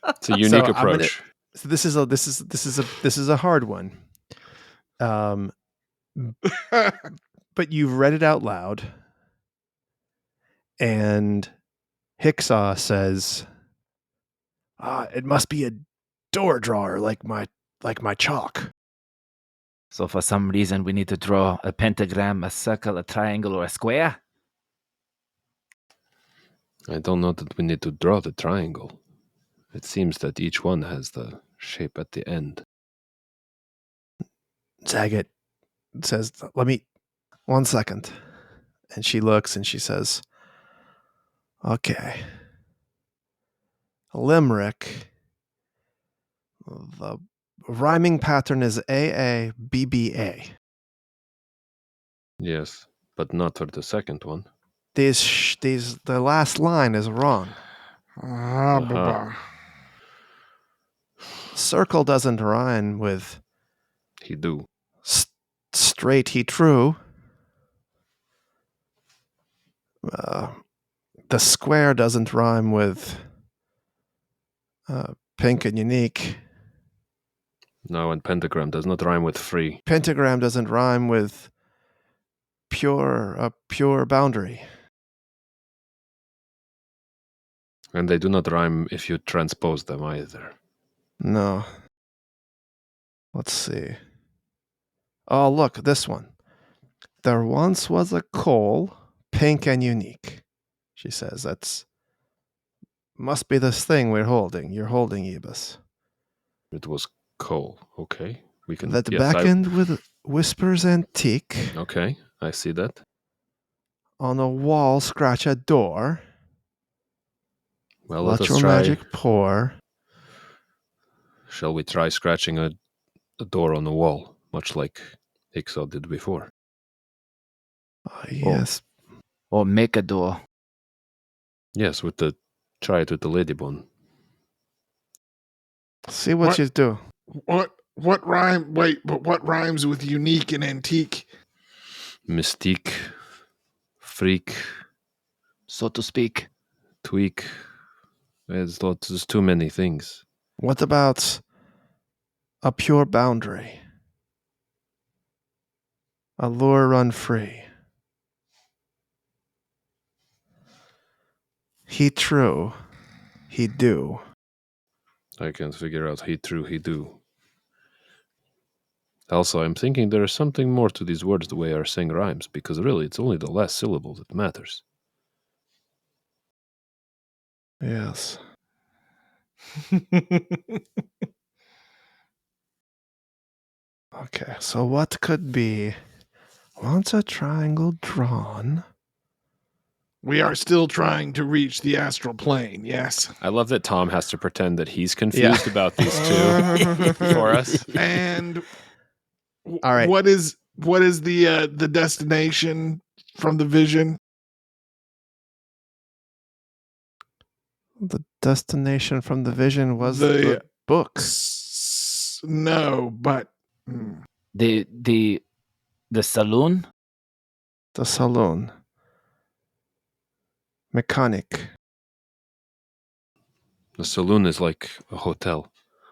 It's a unique I'm gonna- approach. So this is a hard one. But you've read it out loud, and Hicksaw says, it must be a door drawer like my chalk. So for some reason, we need to draw a pentagram, a circle, a triangle, or a square? I don't know that we need to draw the triangle. It seems that each one has the shape at the end. Zagat says, let me, 1 second. And she looks and she says, okay. A limerick. The rhyming pattern is AABBA. Yes, but not for the second one. The last line is wrong. Baba. Circle doesn't rhyme with He do. straight he true. The square doesn't rhyme with pink and unique. No, and pentagram does not rhyme with free. Pentagram doesn't rhyme with pure boundary. And they do not rhyme if you transpose them either. No. Let's see. Oh, look, this one. There once was a coal, pink and unique. She says, that's must be this thing we're holding. You're holding, Ebus. It was coal. Okay. We can That yes, beckoned with whispers antique. Okay, I see that. On a wall, scratch a door. Well, Let let us your try. magic pour. Shall we try scratching a door on the wall, much like Ixo did before? Yes. Or make a door? Yes, try it with the ladybone. See what you do. What rhyme? Wait, but what rhymes with unique and antique? Mystique, freak, So to speak. tweak. There's too many things. What about a pure boundary? Allure run free. He true. He do. I can't figure out he true, he do. Also, I'm thinking there is something more to these words the way our saying rhymes, because really it's only the last syllable that matters. Yes. Okay, so what could be once a triangle drawn? We are still trying to reach the astral plane, yes. I love that Tom has to pretend that he's confused about these two for us. And All right. what is the destination from the vision? The destination from the vision was the book. No, but The saloon? The saloon. Mechanic. The saloon is like a hotel.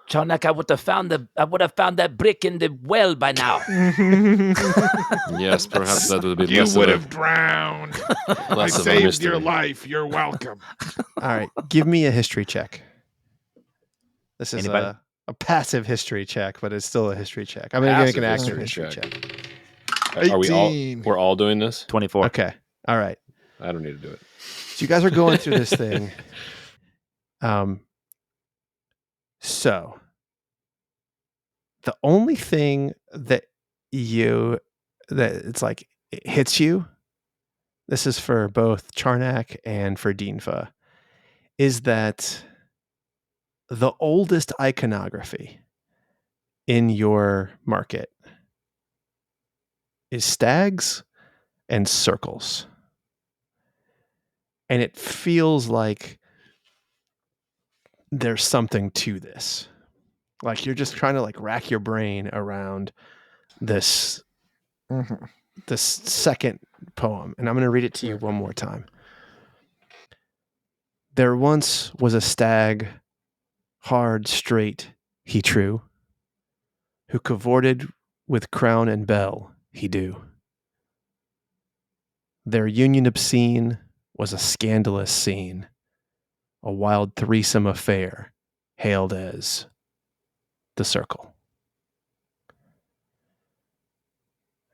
Charnak, I would have found that brick in the well by now. Yes, perhaps that would be you less would of have drowned. I less of a saved mystery. your life. You're welcome. All right, give me a history check. This is Anybody? a passive history check, but it's still a history check. I'm going to make an active history check. Are we all? 18. We're all doing this? 24. Okay. All right. I don't need to do it. So you guys are going through this thing. So the only thing that it's like it hits you, this is for both Charnak and for Dinfa, is that the oldest iconography in your market is stags and circles. And it feels like there's something to this. Like you're just trying to like rack your brain around this this second poem, and I'm going to read it to you one more time. There once was a stag, hard, straight, he true, who cavorted with crown and bell, he do. Their union obscene was a scandalous scene, a wild threesome affair, hailed as the circle.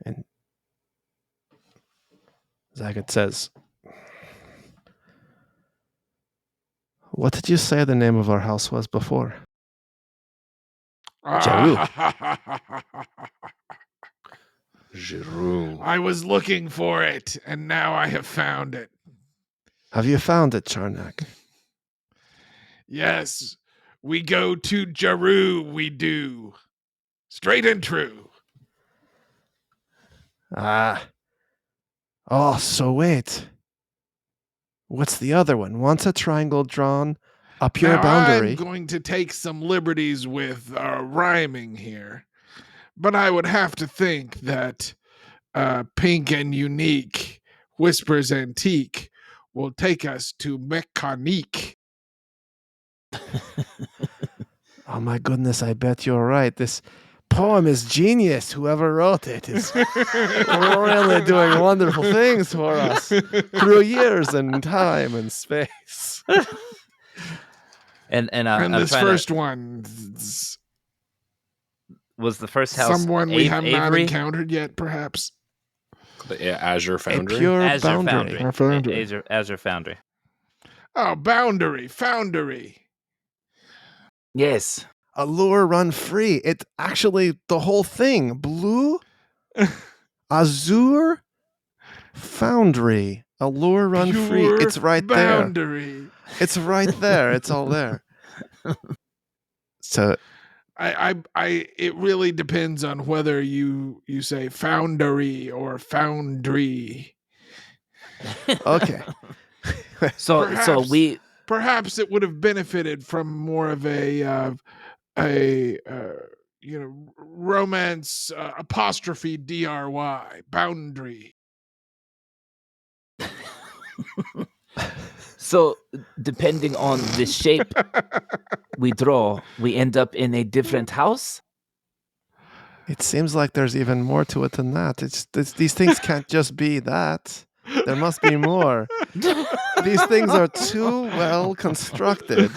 And Zagat says, what did you say the name of our house was before? Jeru. Jeru. I was looking for it, and now I have found it. Have you found it, Charnak? Yes, we go to Jeru, we do. Straight and true. Ah. Oh, so wait. What's the other one? Once a triangle drawn, a pure Now, boundary. I'm going to take some liberties with rhyming here, but I would have to think that Pink and Unique, Whispers Antique, will take us to Mechanique. Oh my goodness, I bet you're right. This poem is genius. Whoever wrote it is really doing wonderful things for us through years and time and space. And And I'm this trying first to, one, was the first house someone we have not Avery? encountered yet, perhaps. The Azure A Foundry. pure Azure boundary. Foundry. Foundry. Azure Foundry. Oh, Boundary, Foundry. Yes. Allure run free. It's actually the whole thing. Blue, Azure, Foundry, Allure run free. Pure It's right there. Boundary. It's right there. It's all there. So It really depends on whether you say foundry or foundry. okay. So Perhaps it would have benefited from more of a romance apostrophe DRY boundary. So depending on the shape we draw, we end up in a different house. It seems like there's even more to it than that. These things can't just be that. There must be more. These things are too well constructed,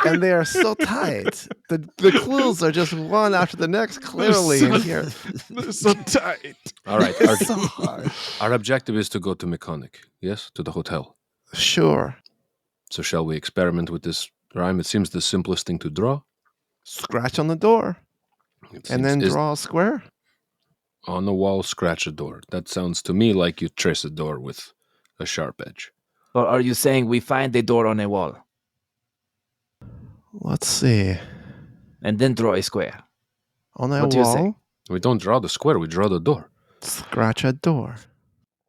and they are so tight. The clues are just one after the next, clearly in here. They're so tight. All right. It's so hard. Our objective is to go to Mechanic. Yes, to the hotel. Sure. So shall we experiment with this rhyme? It seems the simplest thing to draw. Scratch on the door, It and seems- then is- draw a square. on the wall, scratch a door. That sounds to me like you trace a door with a sharp edge. Or are you saying we find a door on a wall Let's see. and then draw a square? On a What do you say? wall, We don't draw the square, we draw the door. scratch a door.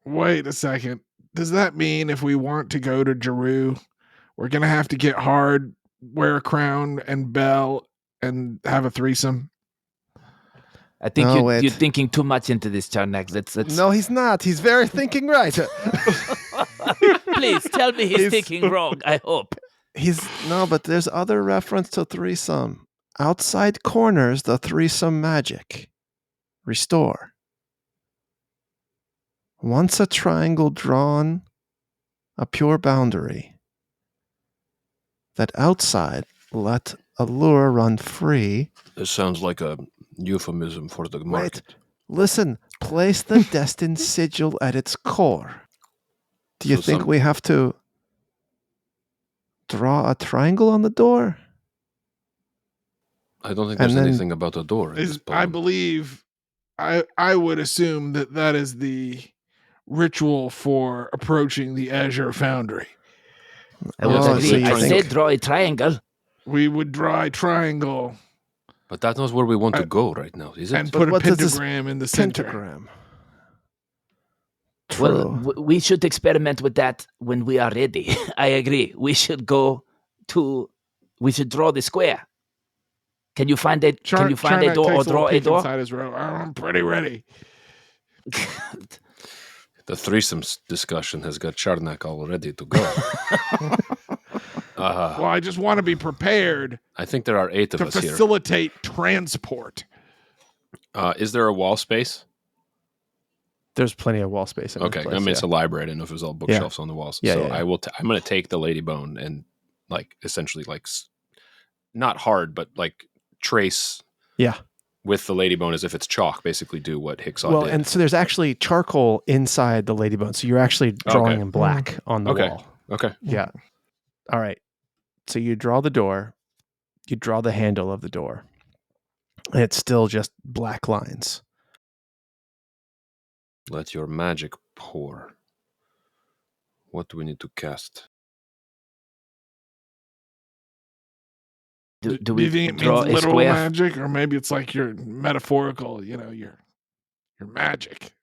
Wait a second. Does that mean if we want to go to Jeru, we're gonna have to get hard, wear a crown and bell, and have a threesome? I think No, wait. you're thinking too much into this, Charnak. Let's No, he's not. He's very thinking right. please tell me he's He's- thinking wrong. I hope. But there's other reference to threesome. Outside corners, the threesome magic. Restore. Once a triangle drawn, a pure boundary. That outside, let allure run free. This sounds like a euphemism for the market. Listen, place the destined sigil at its core. Do you So think some- we have to draw a triangle on the door? I don't think And there's then- anything about a door in this I poem. believe I would assume that is the ritual for approaching the Azure Foundry. I would Oh, agree. so you I think- said draw a triangle. We would draw a triangle But that's not where we want to go right now, is it? and But put a what does this pentagram in the center. Pentagram. True. Well, we should experiment with that when we are ready. I agree. We should draw the square. Can you find it? Can you find a door or draw a door? Inside his row. I'm pretty ready. The threesome discussion has got Charnak all ready to go. Well, I just want to be prepared I think there are 8 of to us here. facilitate transport. Is there a wall space? There's plenty of wall space in this Okay, place, I mean, yeah. it's a library. I didn't know if it was all bookshelves on the walls. Yeah, so yeah. I will. I'm going to take the lady bone and essentially not hard, but trace. Yeah. With the lady bone as if it's chalk. Basically, do what Hicksaw Well, did. and so there's actually charcoal inside the ladybone, so you're actually drawing in black on the wall. Okay. Yeah. All right. So you draw the door. You draw the handle of the door, and it's still just black lines. Let your magic pour. What do we need to cast? Do Do we you think it draw means a literal square? magic, or maybe it's like your metaphorical? Your magic.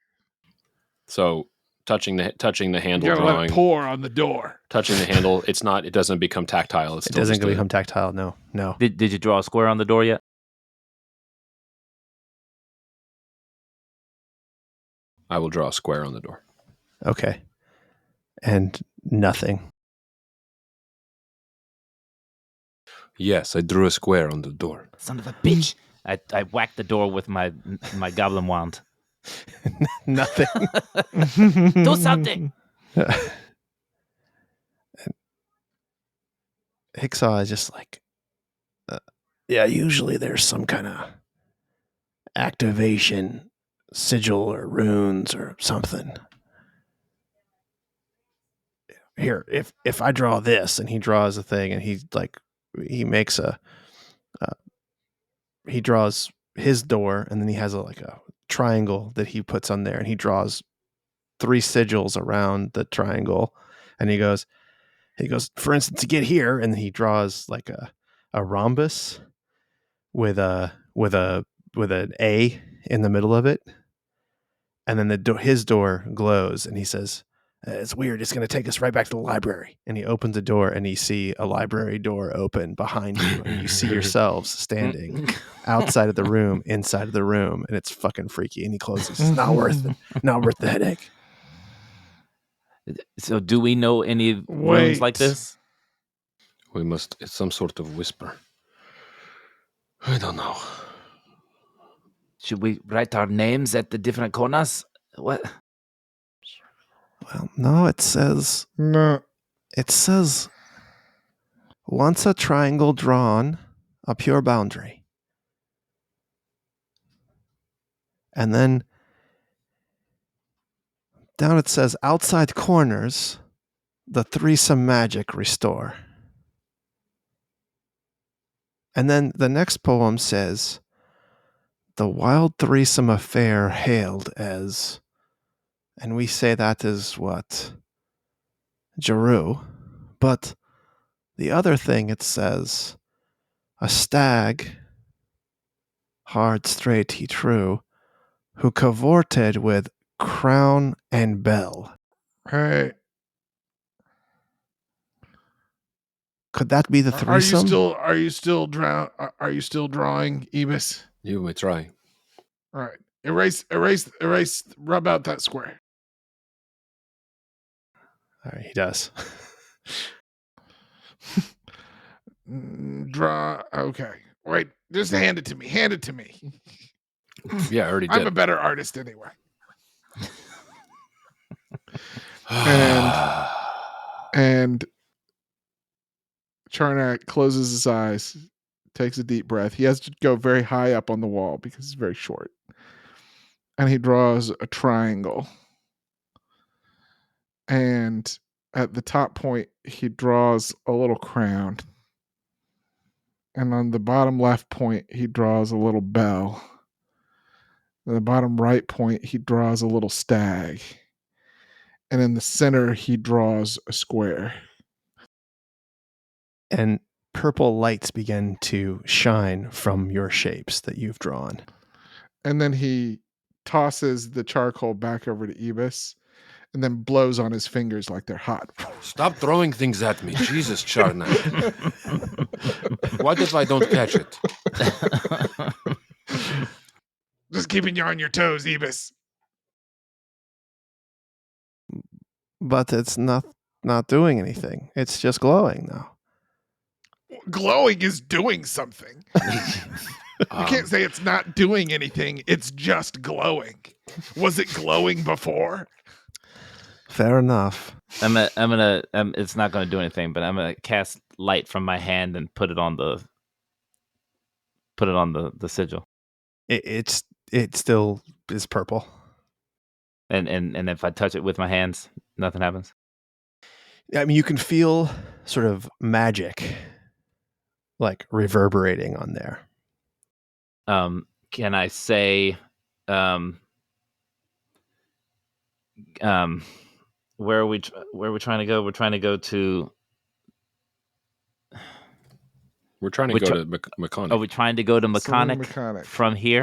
So touching the You handle, gotta let drawing, it pour on the door. touching the handle. It's not. It doesn't become tactile. It's It still doesn't just become tactile. No. Did you draw a square on the door yet? I will draw a square on the door. Okay. And nothing. Yes, I drew a square on the door. Son of a bitch! I whacked the door with my goblin wand. Nothing. Do something. Hicksaw is just like, yeah, usually there's some kind of activation sigil or runes or something. Here, if I draw this, and he draws a thing, and he makes he draws his door, and then he has a triangle that he puts on there, and he draws 3 sigils around the triangle, and he goes, for instance, to get here, and he draws like a rhombus with an A in the middle of it, and then his door glows, and he says, it's weird. It's going to take us right back to the library. And he opens the door, and you see a library door open behind you, and you see yourselves standing outside of the room, inside of the room, and it's fucking freaky. And he closes. It's not worth it. Not worth the headache. So, do we know any rooms like this? We must. It's some sort of whisper. I don't know. Should we write our names at the different corners? What? Well, no, it says... No. It says, once a triangle drawn, a pure boundary. And then down it says, outside corners, the threesome magic restore. And then the next poem says, the wild threesome affair hailed as, and we say that is what? Jeru. But the other thing it says, a stag, hard, straight, he true, who cavorted with crown and bell. Hey, Could that be the threesome? Are you still drawing, Ebis? You may try. All right. Erase. Rub out that square. All right, he does. Draw. Okay. Wait. Just hand it to me. Yeah, I already did. I'm a better artist anyway. And Charnak closes his eyes, takes a deep breath. He has to go very high up on the wall because it's very short. And he draws a triangle. And at the top point, he draws a little crown. And on the bottom left point, he draws a little bell. On the bottom right point, he draws a little stag. And in the center, he draws a square. And purple lights begin to shine from your shapes that you've drawn. And then he tosses the charcoal back over to Ebis and then blows on his fingers like they're hot. Stop throwing things at me. Jesus, Charnak. What if I don't catch it? Just keeping you on your toes, Ebus. But it's not doing anything. It's just glowing now. Glowing is doing something. You can't say it's not doing anything. It's just glowing. Was it glowing before? Fair enough. I'm gonna. It's not gonna do anything, but I'm gonna cast light from my hand and put it on the sigil. It still is purple. And if I touch it with my hands, nothing happens. I mean, you can feel sort of magic, like reverberating on there. Can I say, where are we trying to go? We're trying to go to. We're trying to go to Mechanic. Are we trying to go to Mechanic from here?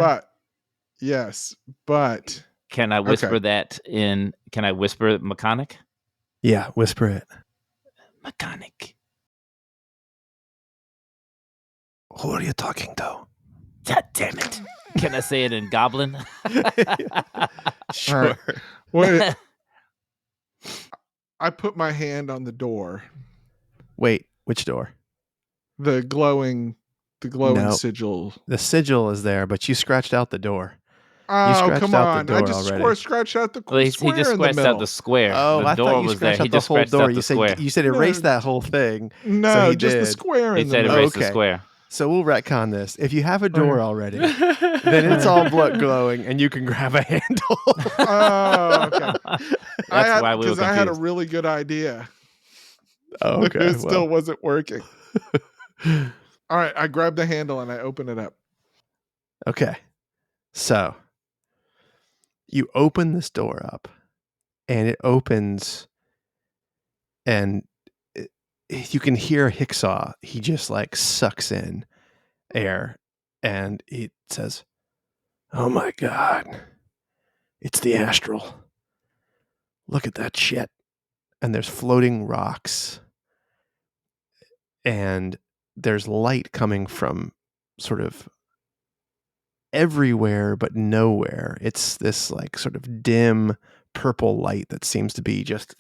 But can I whisper that in? Can I whisper Mechanic? Yeah, whisper it. Mechanic. Who are you talking to? God damn it. Can I say it in Goblin? Sure. Wait. I put my hand on the door. Wait, which door? The glowing sigil. The sigil is there, but you scratched out the door. Oh, come on. I just already. scratched out the Well, he square just in the scratched middle. out the square. Oh, the I door thought you was there. scratched He out the just whole scratched door. out the square. You said erase that whole thing. No, so he just did. the square He in the said middle. erase the square. So we'll retcon this. If you have a door already, then it's all glowing, and you can grab a handle. Oh, okay. That's why we were Because I had a confused. really good idea. Oh, okay. It still wasn't working. All right, I grabbed the handle and I open it up. Okay. So you open this door up, and it opens, and you can hear Hicksaw. He just like sucks in air, and he says, "Oh my God, it's the astral. Look at that shit." And there's floating rocks, and there's light coming from sort of everywhere but nowhere. It's this like sort of dim purple light that seems to be just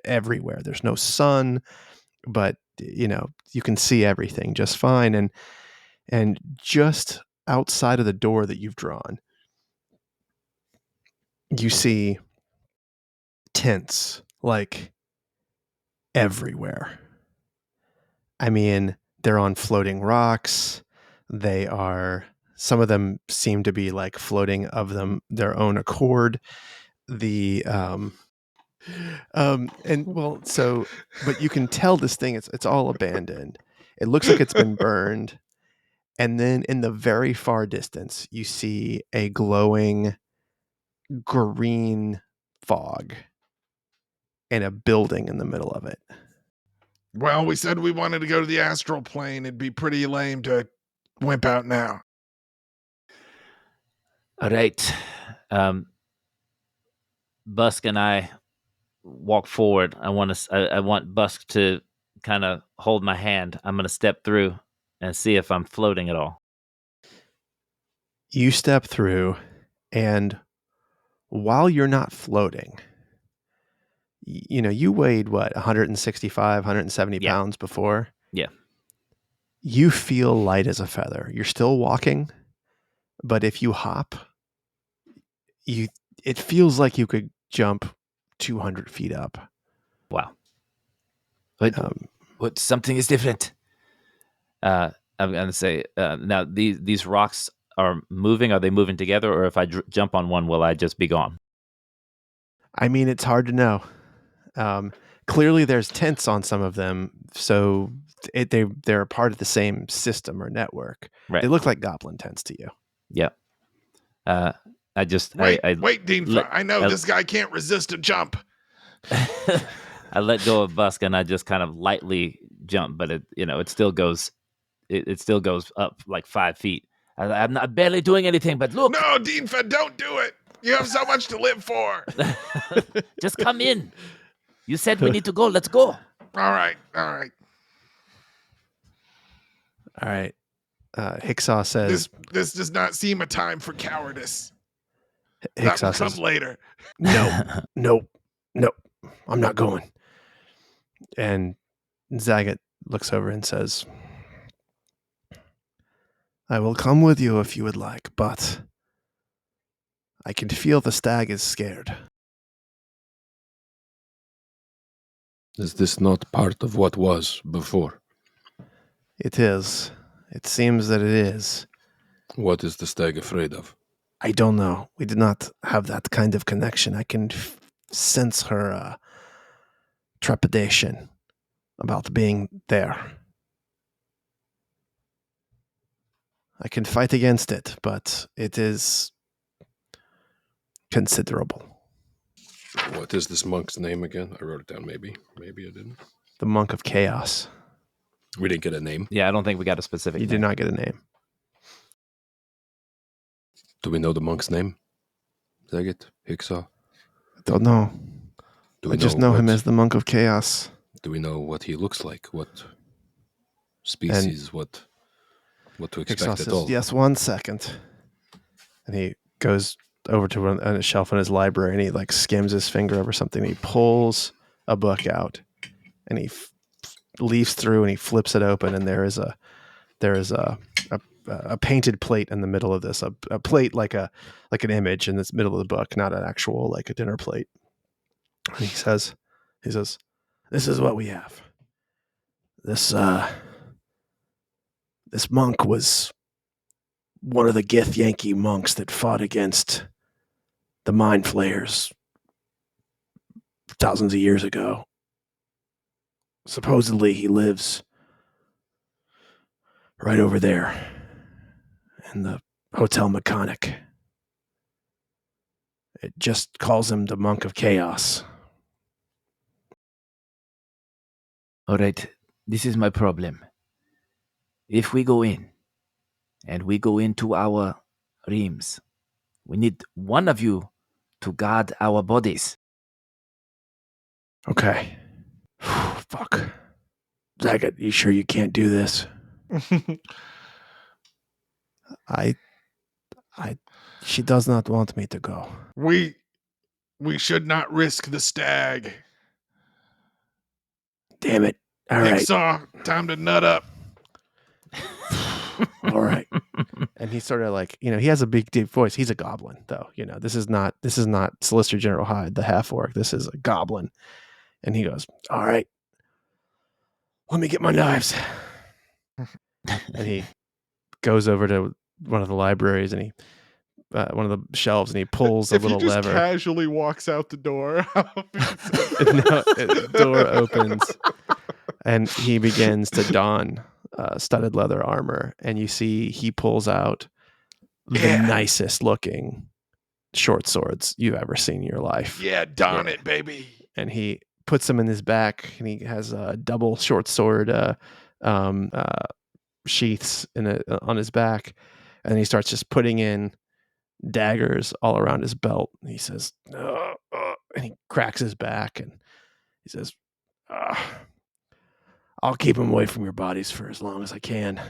everywhere. There's no sun, but you can see everything just fine. And just outside of the door that you've drawn, you see tents like everywhere. I mean, they're on floating rocks. Some of them seem to be like floating of their own accord. But you can tell this thing, it's all abandoned. It looks like it's been burned. And then in the very far distance, you see a glowing green fog and a building in the middle of it. Well, we said we wanted to go to the Astral Plane. It'd be pretty lame to wimp out now. All right. Busk and I walk forward. I want Busk to kind of hold my hand. I'm going to step through and see if I'm floating at all. You step through, and while you're not floating, you weighed what, 165, 170 pounds before? Yeah. You feel light as a feather. You're still walking, but if you hop, it feels like you could jump 200 feet up. Wow. But something is different. I'm going to say, now these rocks are moving. Are they moving together? Or if I jump on one, will I just be gone? I mean, it's hard to know. Clearly there's tents on some of them. So they're a part of the same system or network. Right. They look like goblin tents to you. Yeah. Wait, Dean. I know this guy can't resist a jump. I let go of Busk and I just kind of lightly jump, but it still goes. It still goes up like 5 feet. I'm not barely doing anything, but look. No, Dean, don't do it. You have so much to live for. Just come in. You said we need to go. Let's go. All right. All right. Hicksaw says. This does not seem a time for cowardice. That Hicksaw will come says, later. No. I'm not going. And Zagat looks over and says, I will come with you if you would like, but I can feel the stag is scared. Is this not part of what was before? It is. It seems that it is. What is the stag afraid of? I don't know. We did not have that kind of connection. I can sense her trepidation about being there. I can fight against it, but it is considerable. What is this monk's name again? I wrote it down, maybe. Maybe I didn't. The Monk of Chaos. We didn't get a name. Yeah, I don't think we got a specific You name. did not get a name. Do we know the monk's name? Zagat? Hicksaw? Don't know. Do I just know him as the Monk of Chaos. Do we know what he looks like? What species? What to expect Hicksaw at says, all? yes, 1 second. And he goes over to a shelf in his library and he like skims his finger over something. He pulls a book out and he leafs through and he flips it open, and there is a painted plate in the middle of this, a plate like an image in this middle of the book, not an actual like a dinner plate. And he says, this is what we have. This monk was one of the Gith Yankee monks that fought against the Mind Flayers thousands of years ago. Supposedly he lives right over there in the Hotel Mechanic. It just calls him the Monk of Chaos. All right, this is my problem. If we go in, and we go into our realms, we need one of you to guard our bodies. Okay. Fuck. Zagat, you sure you can't do this? She does not want me to go. We should not risk the stag. Damn it. All right. Hicksaw, time to nut up. All right. And he sort of like, he has a big deep voice. He's a goblin though. This is not Solicitor General Hyde, the half orc. This is a goblin. And he goes, all right, let me get my knives. And he goes over to one of the libraries and one of the shelves, and he pulls a little if he just lever. Casually walks out the door. The door opens, and he begins to don studded leather armor, and you see he pulls out the nicest looking short swords you've ever seen in your life. Yeah, don it, baby. And he puts them in his back, and he has a double short sword sheaths on his back, and he starts just putting in daggers all around his belt. And he says, and he cracks his back, and he says, I'll keep him away from your bodies for as long as I can.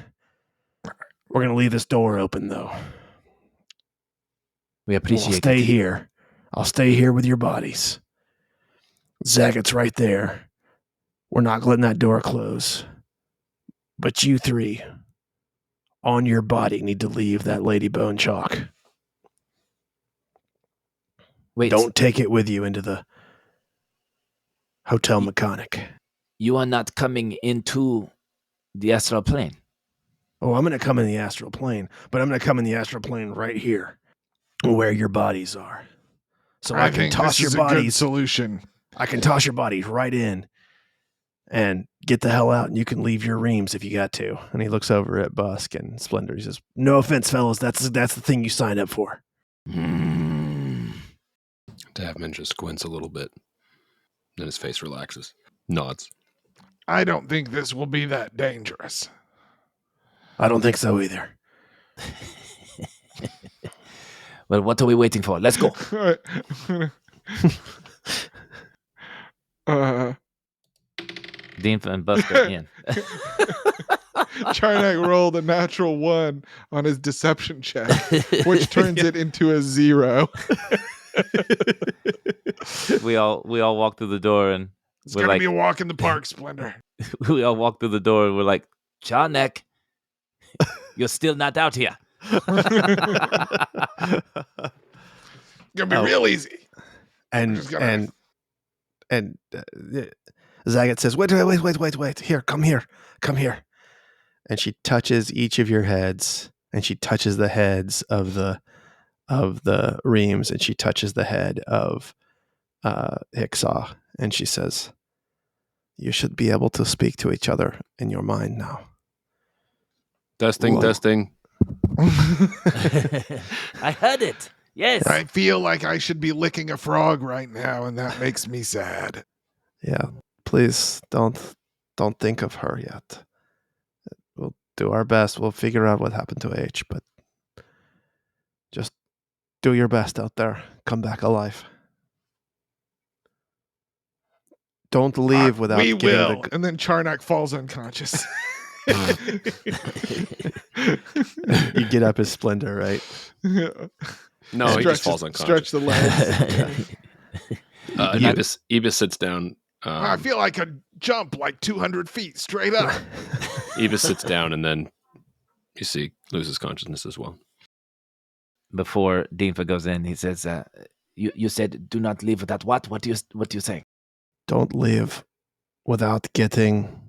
We're going to leave this door open, though. We appreciate I'll stay it. here. I'll stay here with your bodies. Zagat's right there. We're not letting that door close. But you three, on your body, need to leave that Lady Bone Chalk. Wait, Don't take it with you into the Hotel Mechanic. you are not coming into the Astral Plane. Oh, I'm going to come in the Astral Plane, but I'm going to come in the Astral Plane right here, where your bodies are. So I can think toss this your is a good bodies. solution. I can toss your bodies right in and get the hell out, and you can leave your reams if you got to. And he looks over at Busk and Splendor. He says, no offense, fellas. That's the thing you signed up for. Davman just squints a little bit. Then his face relaxes. Nods. I don't think this will be that dangerous. I don't think so either. Well, what are we waiting for? Let's go. Dean and Buster in. Charnak rolled a natural 1 on his deception check, which turns it into a 0. we all walk through the door and It's we're gonna like, be a walk in the park, Splendor. we all walk through the door and we're like, Charnek, you're still not out here. Gonna be real easy. And Just gonna- and Zagat says, wait. Here, come here. And she touches each of your heads, and she touches the heads of the Reams, and she touches the head of Hicksaw, and she says, you should be able to speak to each other in your mind now. Testing. I heard it. Yes. I feel like I should be licking a frog right now, and that makes me sad. Yeah, please don't think of her yet. We'll do our best. We'll figure out what happened to H, but just do your best out there. Come back alive. Don't leave without we getting will. And then Charnak falls unconscious. You get up as Splendor, right? No, he just falls unconscious. Stretch the legs. Ibis sits down. I feel like I jump like 200 feet straight up. Ibis sits down, and then you see loses consciousness as well. Before Dinfa goes in, he says, "You said do not leave without what? What do you say? Don't leave without getting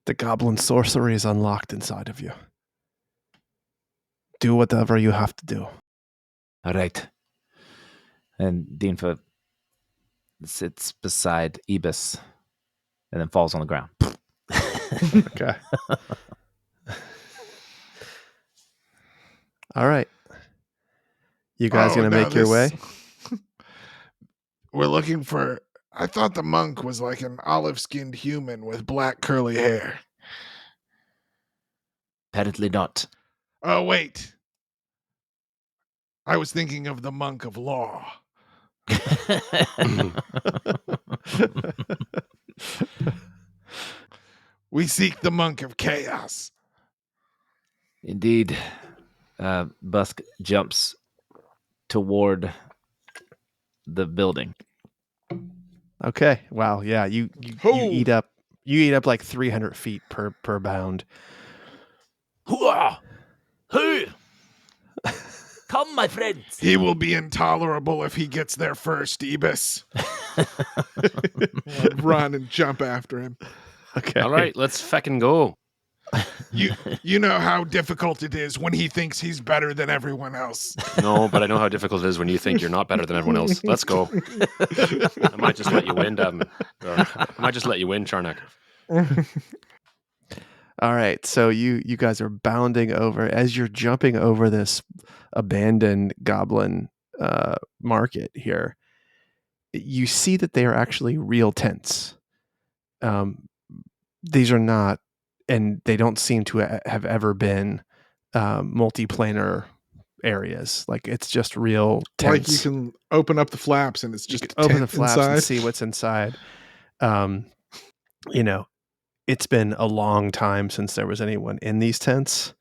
the goblin sorceries unlocked inside of you. Do whatever you have to do." All right. And Dinfa sits beside Ibis and then falls on the ground. Okay. All right. You guys gonna make your way? We're looking for. I thought the monk was like an olive-skinned human with black curly hair. Apparently not. Oh wait, I was thinking of the monk of law. We seek the monk of chaos. Indeed. Busk jumps toward the building. Okay. Wow. Yeah. You eat up like 300 feet per bound. Hooah! Hey! Come, my friends. He will be intolerable if he gets there first, Ibis. Run and jump after him. Okay. All right, let's feckin' go. You know how difficult it is when he thinks he's better than everyone else. No, but I know how difficult it is when you think you're not better than everyone else. Let's go. I might just let you win, Devin. I might just let you win, Charnak. All right. So you guys are bounding over as you're jumping over this abandoned goblin market here. You see that they are actually real tents. These are not, and they don't seem to have ever been multiplanar areas. Like it's just real tents. Like you can open up the flaps and it's just you can open the tent flaps inside. and see what's inside. It's been a long time since there was anyone in these tents.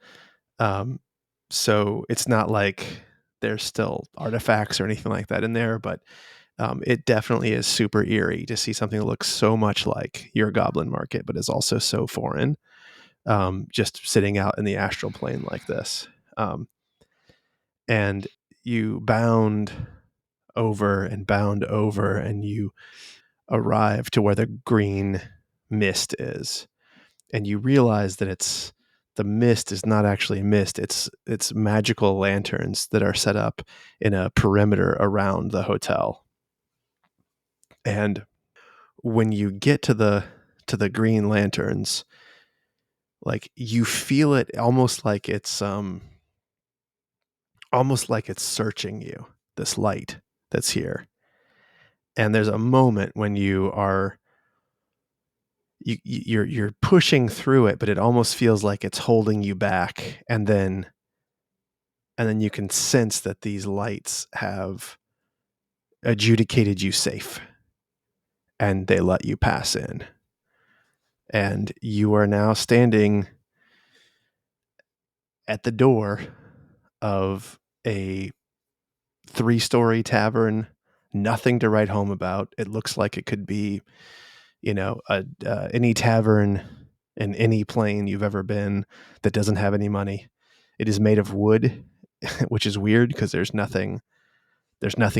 So it's not like there's still artifacts or anything like that in there, but it definitely is super eerie to see something that looks so much like your goblin market, but is also so foreign, just sitting out in the astral plane like this. And you bound over, and you arrive to where the green mist is. And you realize that the mist is not actually mist. It's magical lanterns that are set up in a perimeter around the hotel. And when you get to the green lanterns, like you feel it almost like it's searching you, this light that's here. And there's a moment when you're pushing through it, but it almost feels like it's holding you back, and then and then you can sense that these lights have adjudicated you safe, and they let you pass in. And you are now standing at the door of a 3-story tavern. Nothing to write home about. It looks like it could be, any tavern in any plane you've ever been that doesn't have any money. It is made of wood, which is weird because there's nothing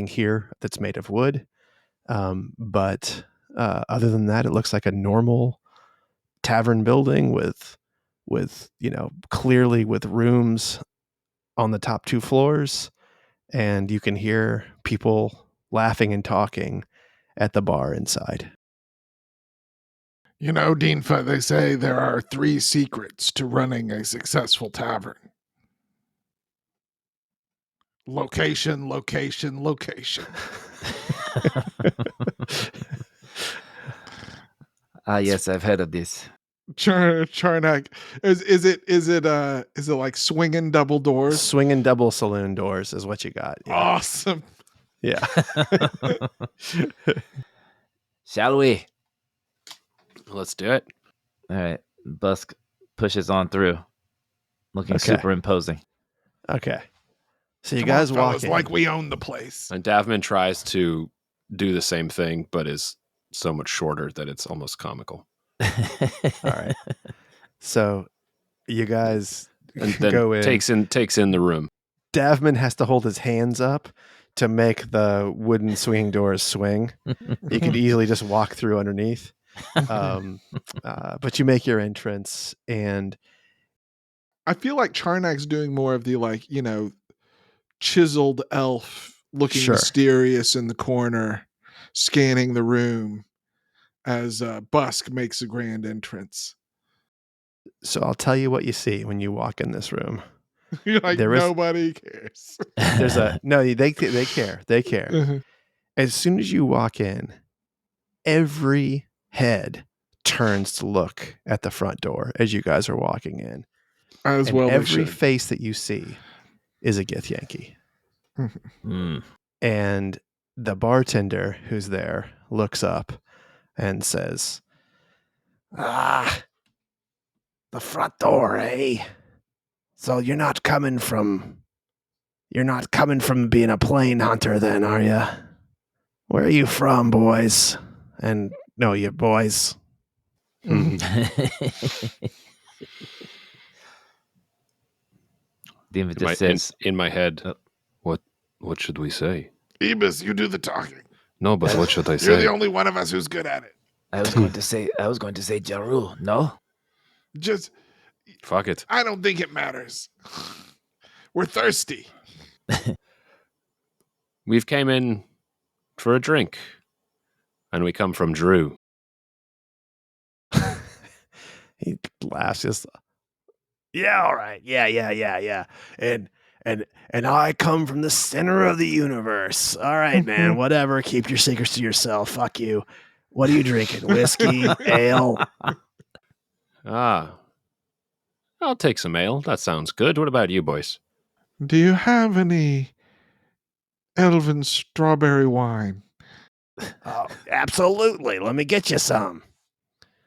here that's made of wood. But other than that, it looks like a normal tavern building with clearly with rooms on the top 2 floors, and you can hear people laughing and talking at the bar inside. Deanfa, they say there are 3 secrets to running a successful tavern. Location, location, location. Yes, I've heard of this. Charnak, is it like swinging double doors? Swinging double saloon doors is what you got. Yeah. Awesome. Yeah. Shall we? Let's do it. All right. Busk pushes on through, looking Okay. super imposing. Okay. So you Come guys on, walk fellas, in. like we own the place. And Davman tries to do the same thing, but is so much shorter that it's almost comical. All right. So you guys And then go in. takes in the room. Davman has to hold his hands up to make the wooden swinging doors swing. You could easily just walk through underneath. But you make your entrance, and I feel like Charnak's doing more of the chiseled elf looking Sure. mysterious in the corner, scanning the room as Busk makes a grand entrance. so I'll tell you what you see when you walk in this room. You're like, There is- nobody cares. There's they care. They care. As soon as you walk in, every head turns to look at the front door as you guys are walking in. As And well, every they should. face that you see is a Gith Yankee. Mm. And the bartender who's there looks up and says, "Ah, the front door, eh? So you're not coming from being a plane hunter then, are you? Where are you from, boys? And no, you boys." Diva just says, in my head, what should we say? Ebus, you do the talking. No, but what should I You're say? the only one of us who's good at it. I was going to say Jaru, no? Just, Fuck it. I don't think it matters. We're thirsty. We've came in for a drink, and we come from Drew. He laughs just, "Yeah, all right. Yeah. And I come from the center of the universe. All right, man, whatever. Keep your secrets to yourself. Fuck you. What are you drinking? Whiskey, ale?" Ah, I'll take some ale. That sounds good. What about you, boys? Do you have any elven strawberry wine? "Oh, absolutely. Let me get you some.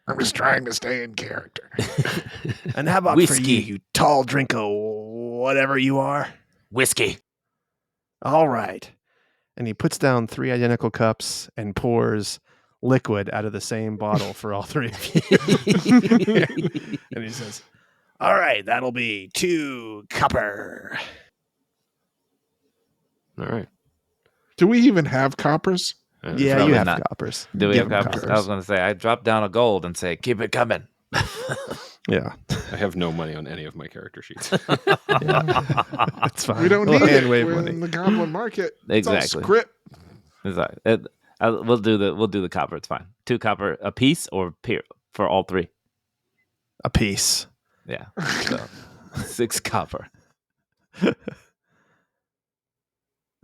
I'm just trying to stay in character. And how about for Whiskey. you tall drink of whatever you are?" Whiskey. "All right." And he puts down 3 identical cups and pours liquid out of the same bottle for all 3 of you. And he says, "All right, that'll be 2 copper." All right. Do we even have coppers? Yeah, Probably you have not. coppers. Do we Give have him coppers? I was going to say, I drop down a gold and say, keep it coming. Yeah. I have no money on any of my character sheets. That's fine. We don't We'll need it. hand wave We're money. in the goblin market. It's all Exactly. script. Exactly. We'll do the copper. It's fine. 2 copper a piece or for all 3. A piece. Yeah. So 6 copper.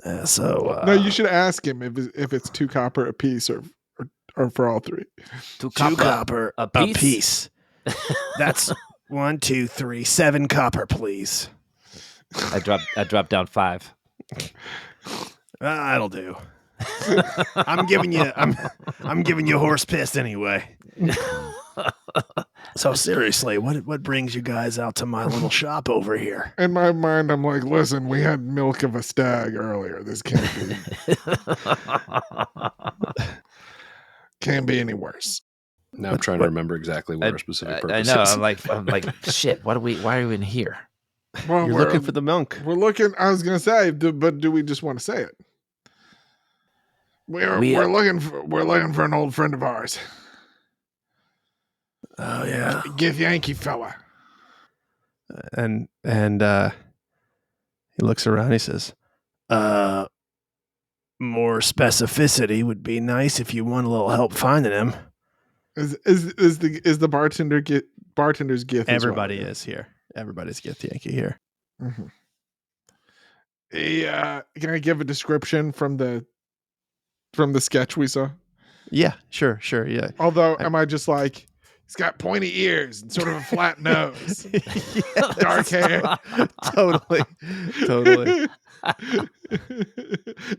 No, you should ask him if it's 2 copper a piece or for all 3. 2 2 copper a a piece. piece. That's 1, 2, 3, 7 copper, please. I dropped down 5. That'll do. I'm giving you horse piss anyway. So seriously, what brings you guys out to my little shop over here? In my mind, I'm like, listen, we had milk of a stag earlier. This can't be any worse. Now I'm trying to remember exactly what our specific purpose I know. is. I'm like, shit. Why are we in here? Well, You're looking for the monk. We're looking. I was gonna say, but do we just want to say it? We're looking for an old friend of ours. Oh yeah. Yankee fella. And he looks around. He says, more specificity would be nice if you want a little help finding him. Is the bartender's gift? Everybody as well, is here. Everybody's Gith Yankee here. Mm-hmm. Can I give a description from the sketch we saw? Yeah, sure, yeah. Although, am I just like, he's got pointy ears and sort of a flat nose, dark hair? Totally. Not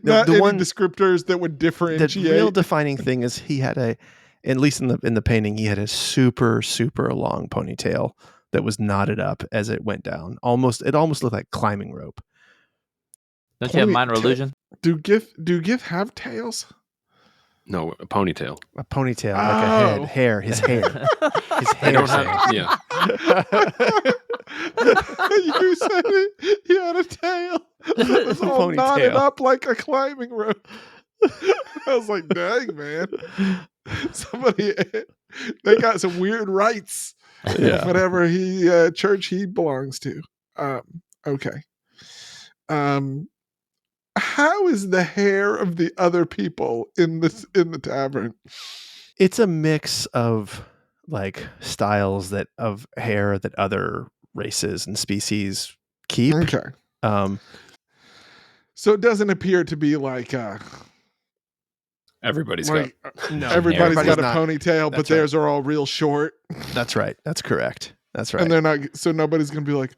the any one descriptors that would differentiate. The real defining thing is he had at least in the painting, he had a super, super long ponytail that was knotted up as it went down. It almost looked like climbing rope. Don't you have minor illusion? Do GIF have tails? No, a ponytail. A ponytail, like a head, hair, his hair. His hair. I don't have, yeah. You said it. He had a tail. It was all knotted up like a climbing rope. I was like, dang, man. They got some weird rights. Yeah. Whatever church he belongs to. Okay. How is the hair of the other people in the tavern? It's a mix of like styles of hair that other races and species keep. Okay. So it doesn't appear to be like everybody's got a ponytail, but theirs are all real short. That's right. That's correct. That's right. And they're not, so nobody's gonna be like,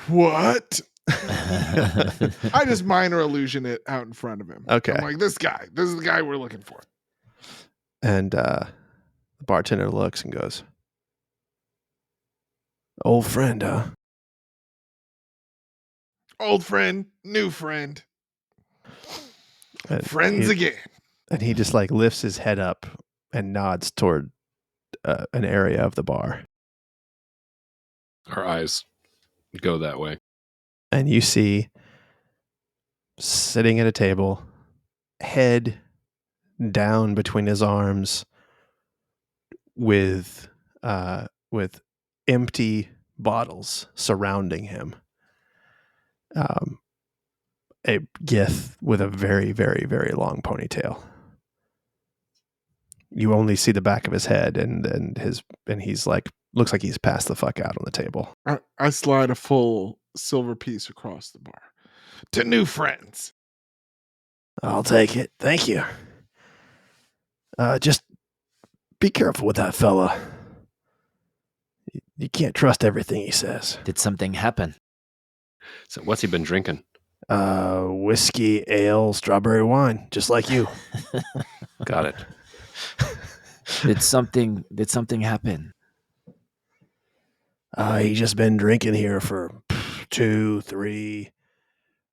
what? I just minor illusion it out in front of him. Okay. I'm like, this is the guy we're looking for. And the bartender looks and goes, old friend, huh? Old friend, new friend. And Friends again. And he just like lifts his head up and nods toward an area of the bar. Our eyes go that way. And you see, sitting at a table, head down between his arms, with empty bottles surrounding him. A Gith with a very, very, very long ponytail. You only see the back of his head, and he's like, looks like he's passed the fuck out on the table. I slide a full silver piece across the bar. To new friends. I'll take it. Thank you. Just be careful with that fella. You can't trust everything he says. Did something happen? So what's he been drinking? Whiskey, ale, strawberry wine, just like you. Got it. Did something happen? He's just been drinking here for 2, 3,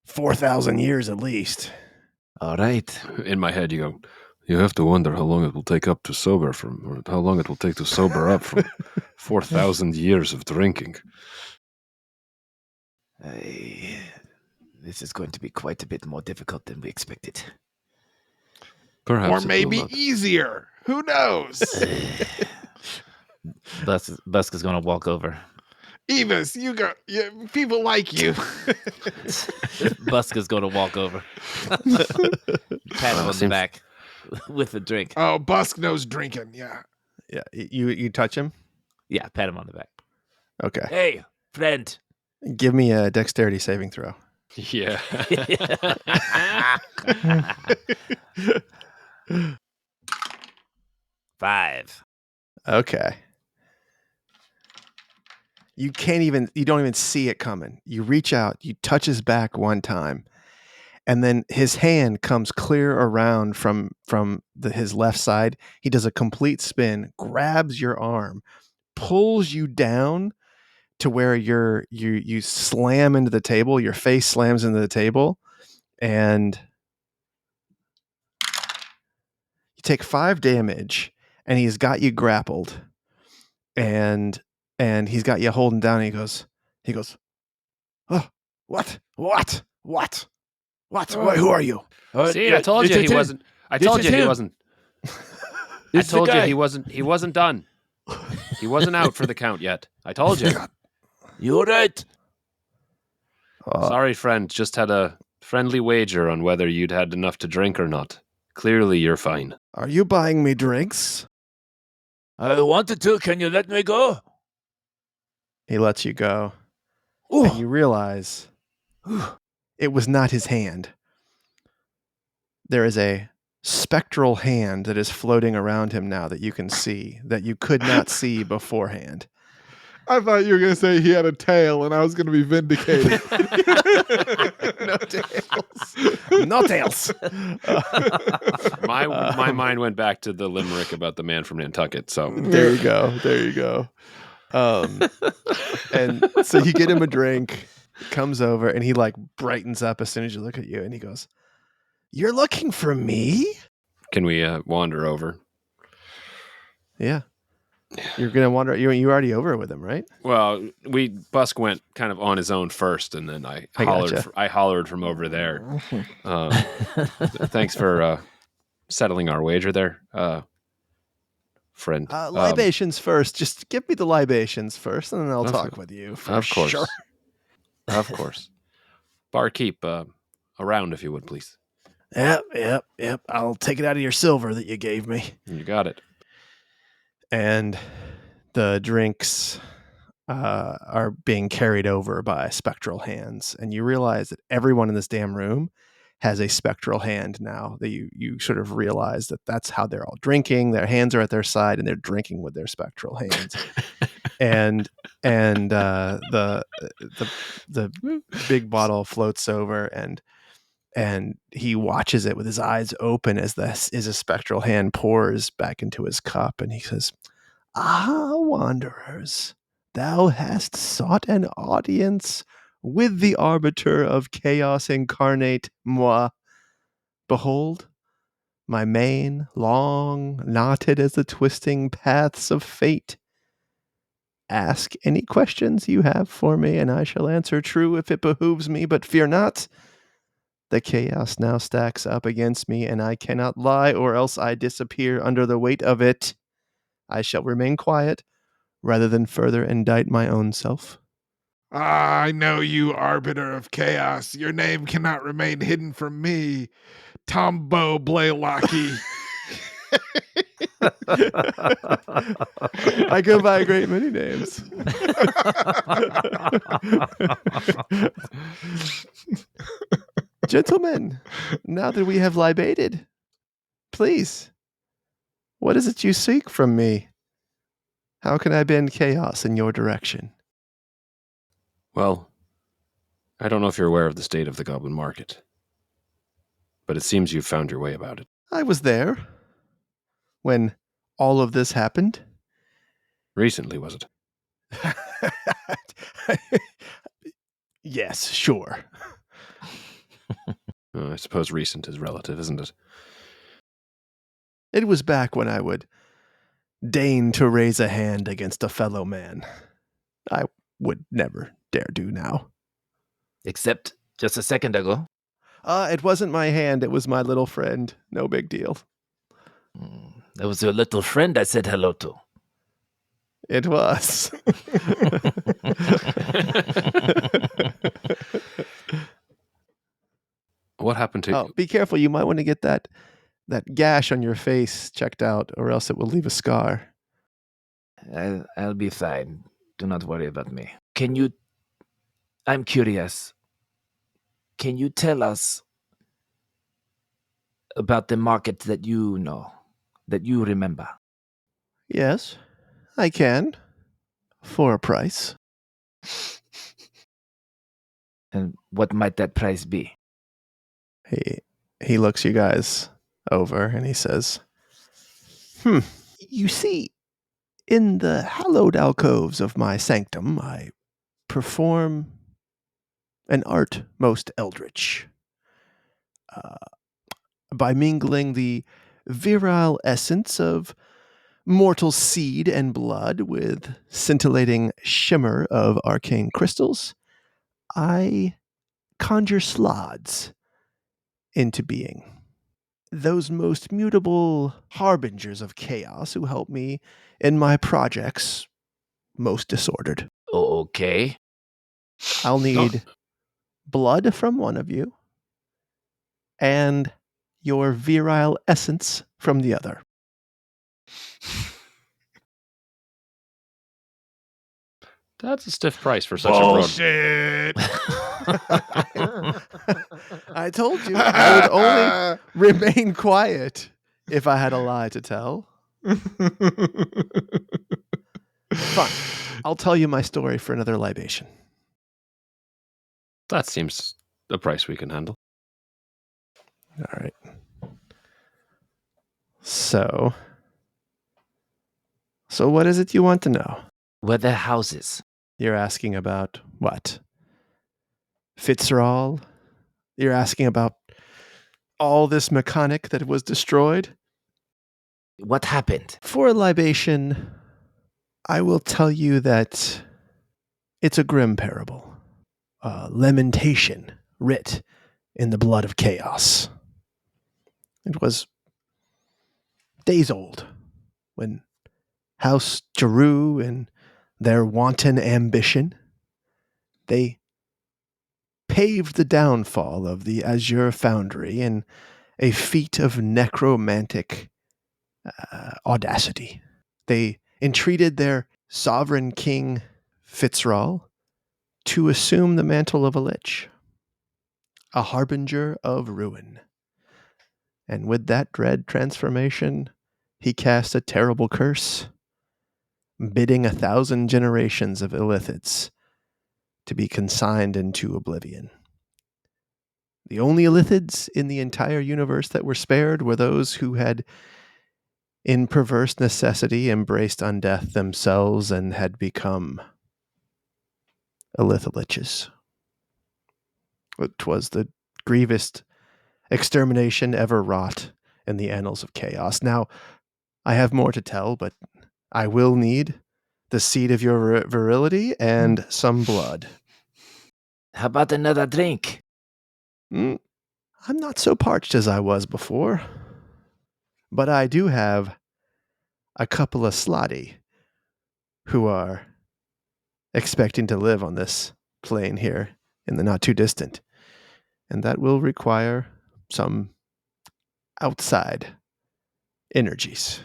4,000 years at least. All right. In my head, you have to wonder how long it will take or how long it will take to sober up from 4,000 years of drinking. This is going to be quite a bit more difficult than we expected. Perhaps, or maybe easier. Who knows? Busk is going to walk over. Evis, you go. Yeah, people like you. Busk is going to walk over. Pat him on the back with a drink. Oh, Busk knows drinking. Yeah. Yeah. You touch him? Yeah, pat him on the back. Okay. Hey, friend. Give me a dexterity saving throw. Yeah. 5. Okay. You don't even see it coming. You reach out, you touch his back one time, and then his hand comes clear around from his left side. He does a complete spin, grabs your arm, pulls you down to where you slam into the table. Your face slams into the table, and you take 5 damage. And he's got you grappled, and he's got you holding down. And he goes, oh, what? Who are you? See, I told you he wasn't. I told you he wasn't. I told you he wasn't. He wasn't done. He wasn't out for the count yet. I told you. You're right. Sorry, friend. Just had a friendly wager on whether you'd had enough to drink or not. Clearly, you're fine. Are you buying me drinks? I wanted to. Can you let me go? He lets you go. Ooh. And you realize it was not his hand. There is a spectral hand that is floating around him now that you can see, that you could not see beforehand. I thought you were going to say he had a tail, and I was going to be vindicated. No tails. No tails. My mind went back to the limerick about the man from Nantucket. So there you go. And so you get him a drink, comes over, and he like brightens up as soon as you look at you, and he goes, "You're looking for me?" Can we wander over? Yeah. You're gonna wander. You already over with him, right? Well, Busk went kind of on his own first, and then I hollered. gotcha. I hollered from over there. Thanks for settling our wager there, friend. Libations first. Just give me the libations first, and then I'll talk with you. Of course, sure. Of course. Barkeep, around if you would, please. Yep. I'll take it out of your silver that you gave me. You got it. And the drinks are being carried over by spectral hands, and you realize that everyone in this damn room has a spectral hand now. That you sort of realize that that's how they're all drinking. Their hands are at their side, and they're drinking with their spectral hands. and the big bottle floats over, and he watches it with his eyes open as a spectral hand pours back into his cup, and he says, "Ah, wanderers, thou hast sought an audience with the arbiter of chaos incarnate, moi. Behold, my mane, long, knotted as the twisting paths of fate. Ask any questions you have for me, and I shall answer true if it behooves me, but fear not. The chaos now stacks up against me, and I cannot lie, or else I disappear under the weight of it. I shall remain quiet, rather than further indict my own self." I know you, arbiter of chaos. Your name cannot remain hidden from me. Tombo Blaylocky. I go by a great many names. Gentlemen, now that we have libated, please, what is it you seek from me? How can I bend chaos in your direction? Well, I don't know if you're aware of the state of the Goblin Market, but it seems you've found your way about it. I was there when all of this happened. Recently, was it? Yes, sure. I suppose recent is relative, isn't it? It was back when I would deign to raise a hand against a fellow man. I would never dare do now. Except just a second ago. It wasn't my hand, it was my little friend. No big deal. That was your little friend I said hello to. It was. What happened to Oh, be careful. You might want to get that gash on your face checked out, or else it will leave a scar. I'll be fine. Do not worry about me. I'm curious. Can you tell us about the market that you know, that you remember? Yes, I can. For a price. And what might that price be? He looks you guys over and he says, You see, in the hallowed alcoves of my sanctum, I perform an art most eldritch. By mingling the virile essence of mortal seed and blood with scintillating shimmer of arcane crystals, I conjure slods into being. Those most mutable harbingers of chaos who help me in my projects most disordered. Okay. I'll need blood from one of you and your virile essence from the other. That's a stiff price for such Bullshit. I told you I would only remain quiet if I had a lie to tell. Fine. I'll tell you my story for another libation. That seems a price we can handle. All right. So what is it you want to know? Where the houses? You're asking about what? Fitzgerald? You're asking about all this mechanic that was destroyed? What happened? For a libation, I will tell you that it's a grim parable. A lamentation writ in the blood of chaos. It was days old when House Giroux and their wanton ambition, they paved the downfall of the Azure Foundry in a feat of necromantic audacity. They entreated their sovereign king, Fitzgerald, to assume the mantle of a lich, a harbinger of ruin. And with that dread transformation, he cast a terrible curse, bidding 1,000 generations of illithids to be consigned into oblivion. The only illithids in the entire universe that were spared were those who had, in perverse necessity, embraced undeath themselves and had become illitholiches. It was the grievous extermination ever wrought in the annals of chaos. Now, I have more to tell, but I will need the seed of your virility and some blood. How about another drink? I'm not so parched as I was before, but I do have a couple of slotty who are expecting to live on this plane here in the not too distant, and that will require some outside energies.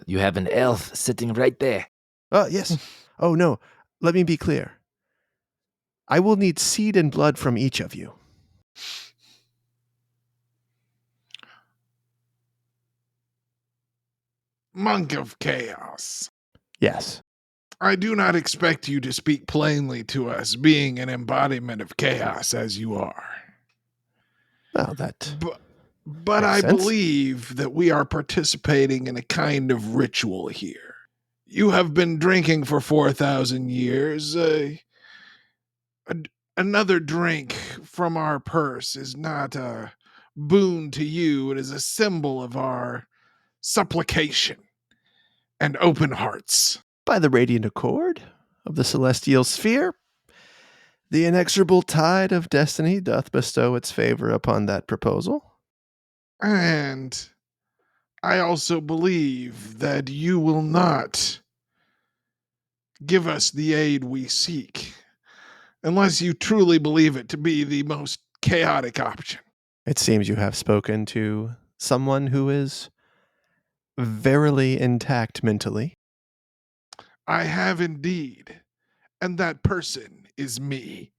You have an elf sitting right there. Oh, yes. Oh, no. Let me be clear. I will need seed and blood from each of you. Monk of Chaos. Yes. I do not expect you to speak plainly to us, being an embodiment of chaos as you are. Well, that... But makes I sense. believe that we are participating in a kind of ritual here. You have been drinking for 4,000 years. Another drink from our purse is not a boon to you. It is a symbol of our supplication and open hearts. By the radiant accord of the celestial sphere, the inexorable tide of destiny doth bestow its favor upon that proposal. And I also believe that you will not give us the aid we seek unless you truly believe it to be the most chaotic option. It seems you have spoken to someone who is verily intact mentally. I have indeed, and that person is me.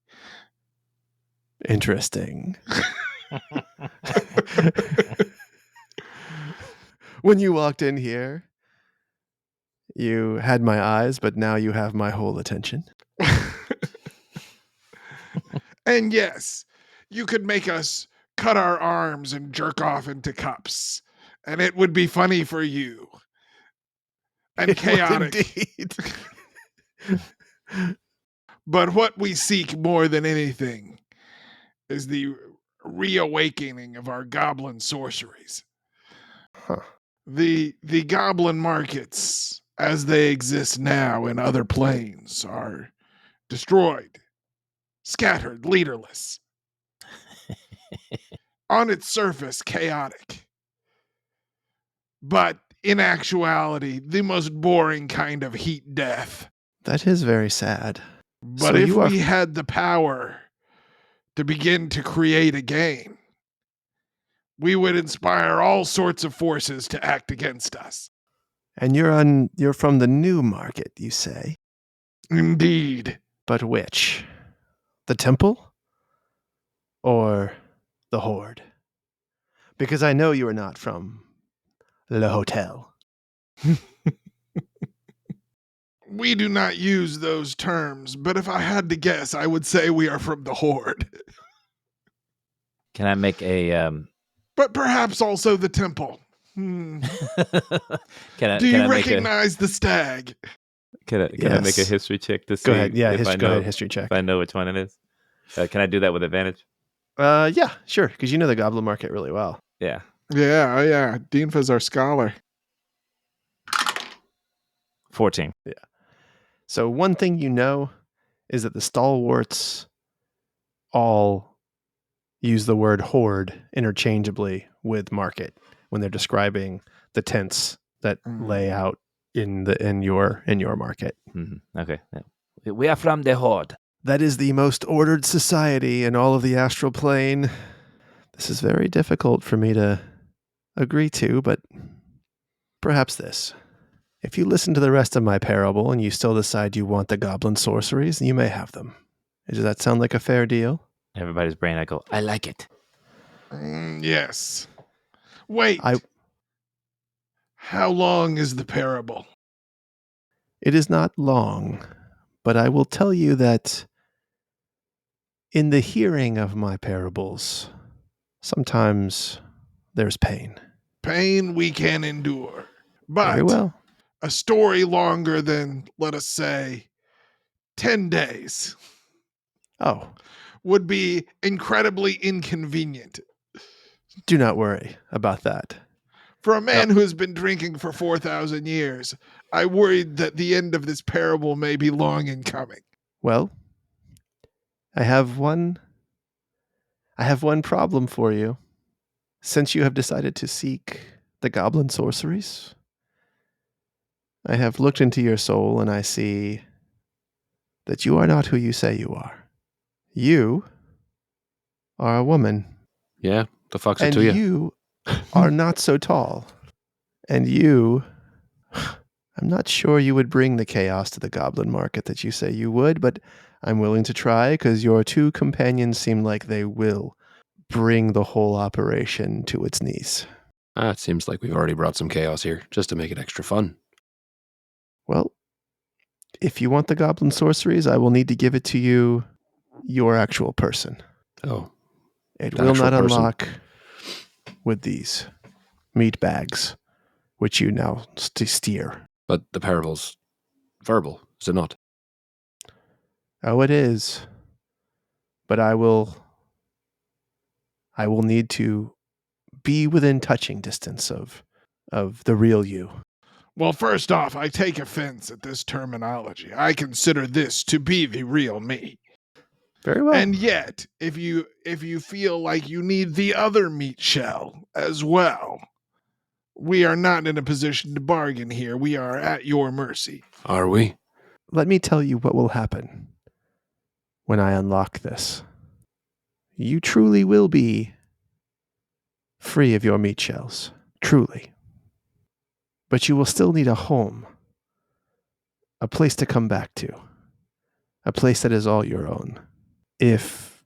Interesting. When you walked in here, you had my eyes, but now you have my whole attention. And yes, you could make us cut our arms and jerk off into cups, and it would be funny for you. And It would chaotic. indeed. But what we seek more than anything is the reawakening of our goblin sorceries. Huh. The goblin markets, as they exist now in other planes, are destroyed, scattered, leaderless. On its surface, chaotic. But in actuality, the most boring kind of heat death. That is very sad. But So if you are- we had the power to begin to create again, we would inspire all sorts of forces to act against us. And you're from the new market, you say? Indeed. But which? The temple? Or the horde? Because I know you are not from Le Hotel. We do not use those terms, but if I had to guess, I would say we are from the horde. Can I make a But perhaps also the temple. can I Do you make recognize the stag? can I make a Yes. history check to see Go ahead. Yeah, if I go know ahead, history check. if I know which one it is? Can I do that with advantage? Yeah, sure, because you know the Goblin Market really well. Yeah. Yeah. Dinfa's our scholar. 14. So one thing you know is that the stalwarts all use the word horde interchangeably with market when they're describing the tents that lay out in your market. Mm-hmm. Okay. Yeah. We are from the horde. That is the most ordered society in all of the Astral Plane. This is very difficult for me to agree to, but perhaps this. If you listen to the rest of my parable and you still decide you want the goblin sorceries, you may have them. Does that sound like a fair deal? Everybody's brain. I go, I like it. Yes. Wait. I- How long is the parable? It is not long, but I will tell you that in the hearing of my parables, sometimes there's pain. Pain we can endure. But Very well. a story longer than, let us say, 10 days Oh, would be incredibly inconvenient. do not worry about that. For a man who has been drinking for 4,000 years, I worried that the end of this parable may be long in coming. Well, I have one problem for you. Since you have decided to seek the goblin sorceries, I have looked into your soul and I see that you are not who you say you are. You are a woman. Yeah, the fuck's it And to you? you are not so tall. And you, I'm not sure you would bring the chaos to the goblin market that you say you would, but I'm willing to try because your two companions seem like they will bring the whole operation to its knees. It seems like we've already brought some chaos here, just to make it extra fun. Well, if you want the goblin sorceries, I will need to give it to you, your actual person. Oh, It The will actual not person. unlock with these meat bags, which you now steer. but the parable's verbal, is it not? Oh, it is. But I will need to be within touching distance of the real you. Well, first off, I take offense at this terminology. I consider this to be the real me. Very well. And yet, if you feel like you need the other meat shell as well, we are not in a position to bargain here. We are at your mercy. Are we? Let me tell you what will happen when I unlock this. You truly will be free of your meat shells. Truly. But you will still need a home. A place to come back to. A place that is all your own. If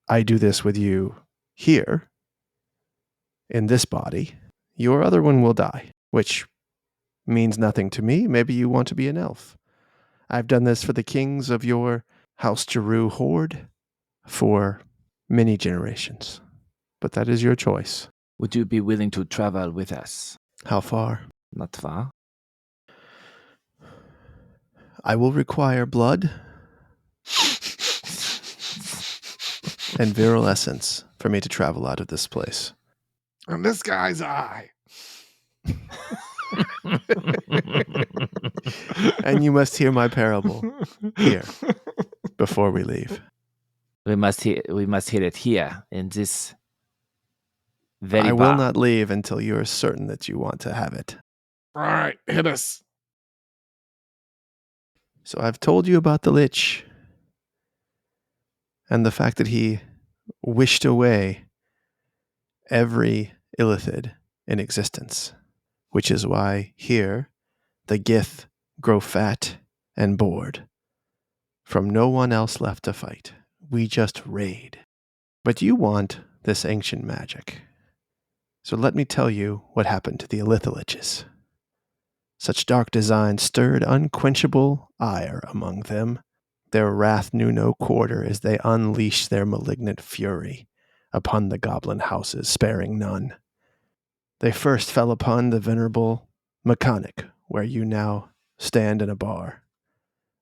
I do this with you here, in this body, your other one will die, which means nothing to me. Maybe you want to be an elf. I've done this for the kings of your House Jeru horde. for many generations. But that is your choice. Would you be willing to travel with us? How far? Not far. I will require blood and virile essence for me to travel out of this place. And this guy's eye. And you must hear my parable here before we leave. We must hear it here in this very I bar. will not leave until you are certain that you want to have it. All right, hit us. So I've told you about the Lich and the fact that he wished away every illithid in existence, which is why here the Gith grow fat and bored. From no one else left to fight. We just raid. But you want this ancient magic. So let me tell you what happened to the Illithiliches. Such dark design stirred unquenchable ire among them. Their wrath knew no quarter as they unleashed their malignant fury upon the Goblin Houses, sparing none. They first fell upon the venerable Mechanic, where you now stand in a bar.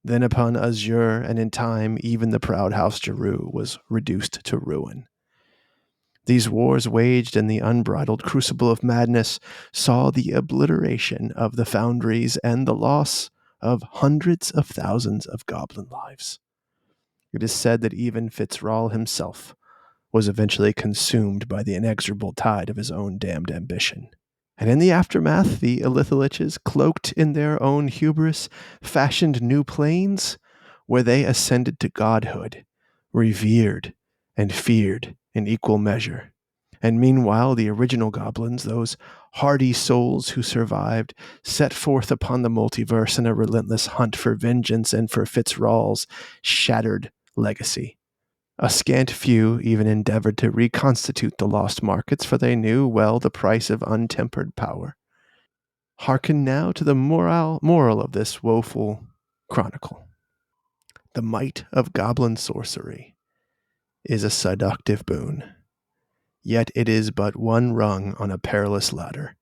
Then upon Azure, and in time even the proud House Jeru was reduced to ruin. These wars waged in the unbridled crucible of madness saw the obliteration of the foundries and the loss of hundreds of thousands of goblin lives. It is said that even Fitzrawle himself was eventually consumed by the inexorable tide of his own damned ambition. And in the aftermath, the Illithiliches, cloaked in their own hubris, fashioned new planes where they ascended to godhood, revered and feared in equal measure. And meanwhile, the original goblins, those hardy souls who survived, set forth upon the multiverse in a relentless hunt for vengeance and for Fitzrawle's shattered legacy. A scant few even endeavored to reconstitute the lost markets, for they knew well the price of untempered power. Hearken now to the moral of this woeful chronicle. The might of goblin sorcery is a seductive boon, yet it is but one rung on a perilous ladder,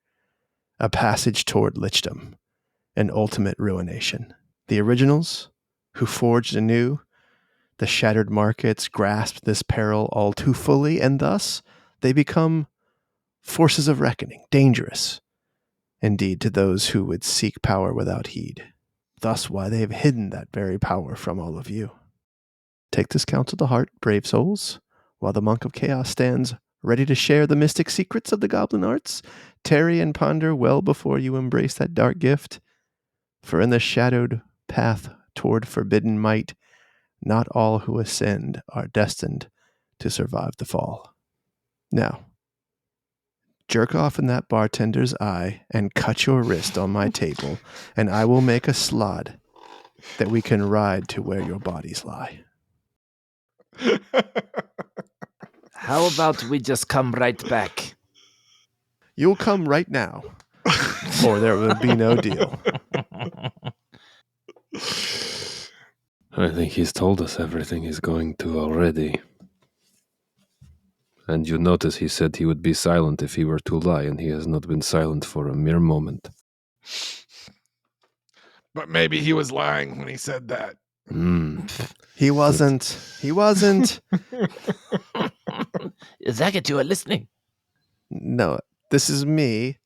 a passage toward lichdom, and ultimate ruination. The originals, who forged anew the shattered markets, grasped this peril all too fully, and thus they become forces of reckoning, dangerous, indeed, to those who would seek power without heed. Thus why they have hidden that very power from all of you. Take this counsel to heart, brave souls, while the Monk of Chaos stands ready to share the mystic secrets of the goblin arts. Tarry and ponder well before you embrace that dark gift, for in the shadowed path toward forbidden might, not all who ascend are destined to survive the fall. Now, jerk off in that bartender's eye and cut your wrist on my table, and I will make a slod that we can ride to where your bodies lie. How about we just come right back? You'll come right now, or there will be no deal. I think he's told us everything he's going to already. And you notice he said he would be silent if he were to lie, and he has not been silent for a mere moment. But maybe he was lying when he said that. He wasn't. He wasn't. Zagat, you are listening. No, this is me,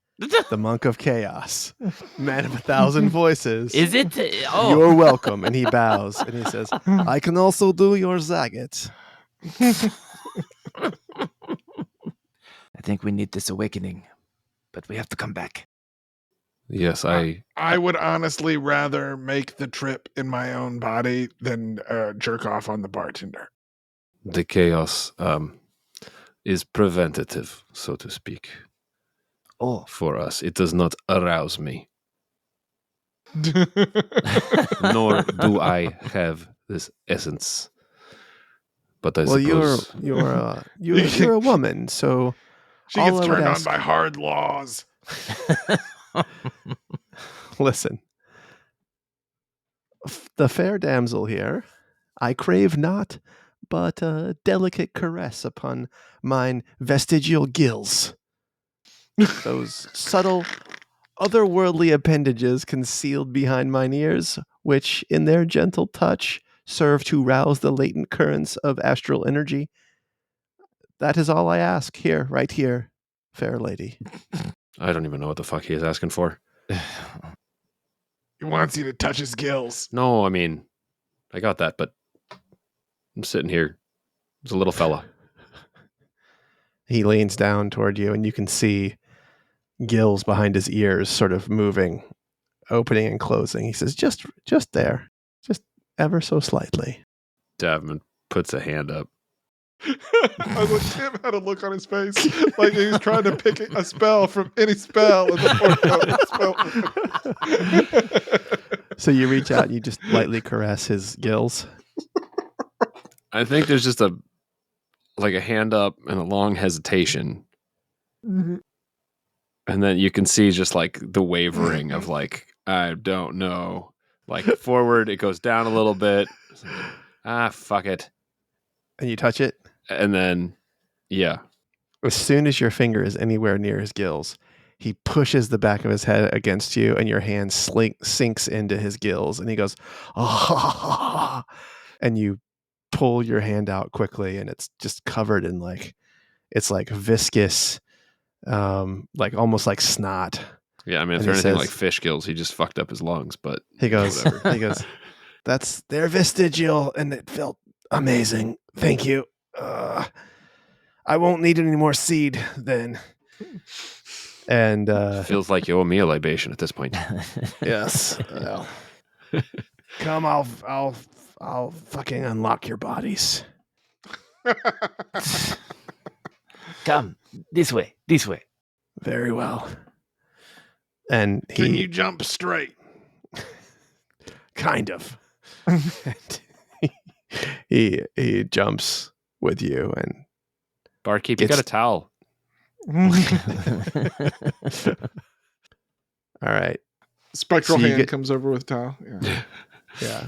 the Monk of Chaos, man of 1,000 voices. Is it? Oh. You're welcome. And he bows and he says, I can also do your Zagat. I think we need this awakening, but we have to come back. Yes, I would honestly rather make the trip in my own body than jerk off on the bartender. The chaos is preventative, so to speak. Oh, For us, it does not arouse me. Nor do I have this essence. But I suppose you're a woman, so she gets turned on by hard laws. Listen, the fair damsel here, I crave not but a delicate caress upon mine vestigial gills. Those subtle, otherworldly appendages concealed behind mine ears, which in their gentle touch serve to rouse the latent currents of astral energy. That is all I ask here, right here, fair lady. I don't even know what the fuck he is asking for. He wants you to touch his gills. No, I mean, I got that, but I'm sitting here. There's a little fella. He leans down toward you, and you can see gills behind his ears sort of moving, opening and closing. He says, just there, just ever so slightly. Davin puts a hand up. I looked Tim had a look on his face like he was trying to pick a spell from any spell in the spell. So you reach out and you just lightly caress his gills. I think there's just a hand up and a long hesitation. Mm-hmm. And then you can see just like the wavering of like, I don't know. Like forward, it goes down a little bit. Fuck it. And you touch it. And then, yeah. As soon as your finger is anywhere near his gills, he pushes the back of his head against you, and your hand sinks into his gills, and he goes, ah, and you pull your hand out quickly, and it's just covered in it's like viscous, like almost like snot. Yeah, I mean, if they're anything like fish gills, he just fucked up his lungs, but he goes, that's their vestigial, and it felt amazing. Thank you. I won't need any more seed then. And feels like you owe me a libation at this point. Yes. Well, come, I'll fucking unlock your bodies. Come this way. Very well. And Can you jump straight? Kind of. he jumps with you, and Barkeep, you got a towel. All right. Spectral hand comes over with towel. Yeah. Yeah.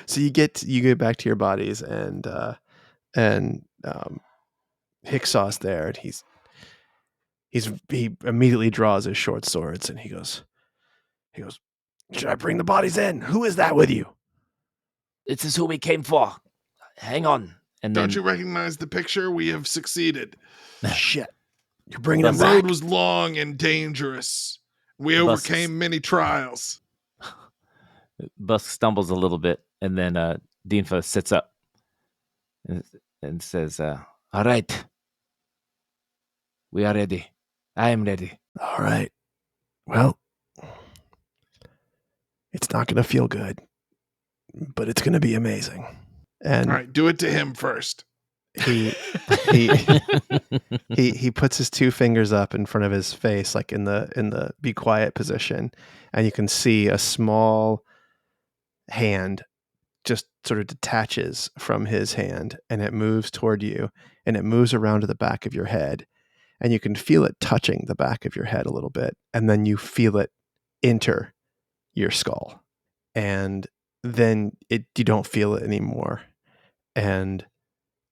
So you get back to your bodies, and Hicksaw's there, and he immediately draws his short swords, and he goes, should I bring the bodies in? Who is that with you? This is who we came for. Hang on. And Don't you recognize the picture? We have succeeded. Shit. You're bringing the them back? road was long and dangerous. We overcame many trials. Busk stumbles a little bit, and then Dinfa sits up and says, all right. We are ready. I am ready. All right. Well, it's not going to feel good, but it's going to be amazing. And all right, do it to him first. He puts his two fingers up in front of his face, like in the be quiet position, and you can see a small hand just sort of detaches from his hand, and it moves toward you, and it moves around to the back of your head, and you can feel it touching the back of your head a little bit, and then you feel it enter your skull, and then you don't feel it anymore, and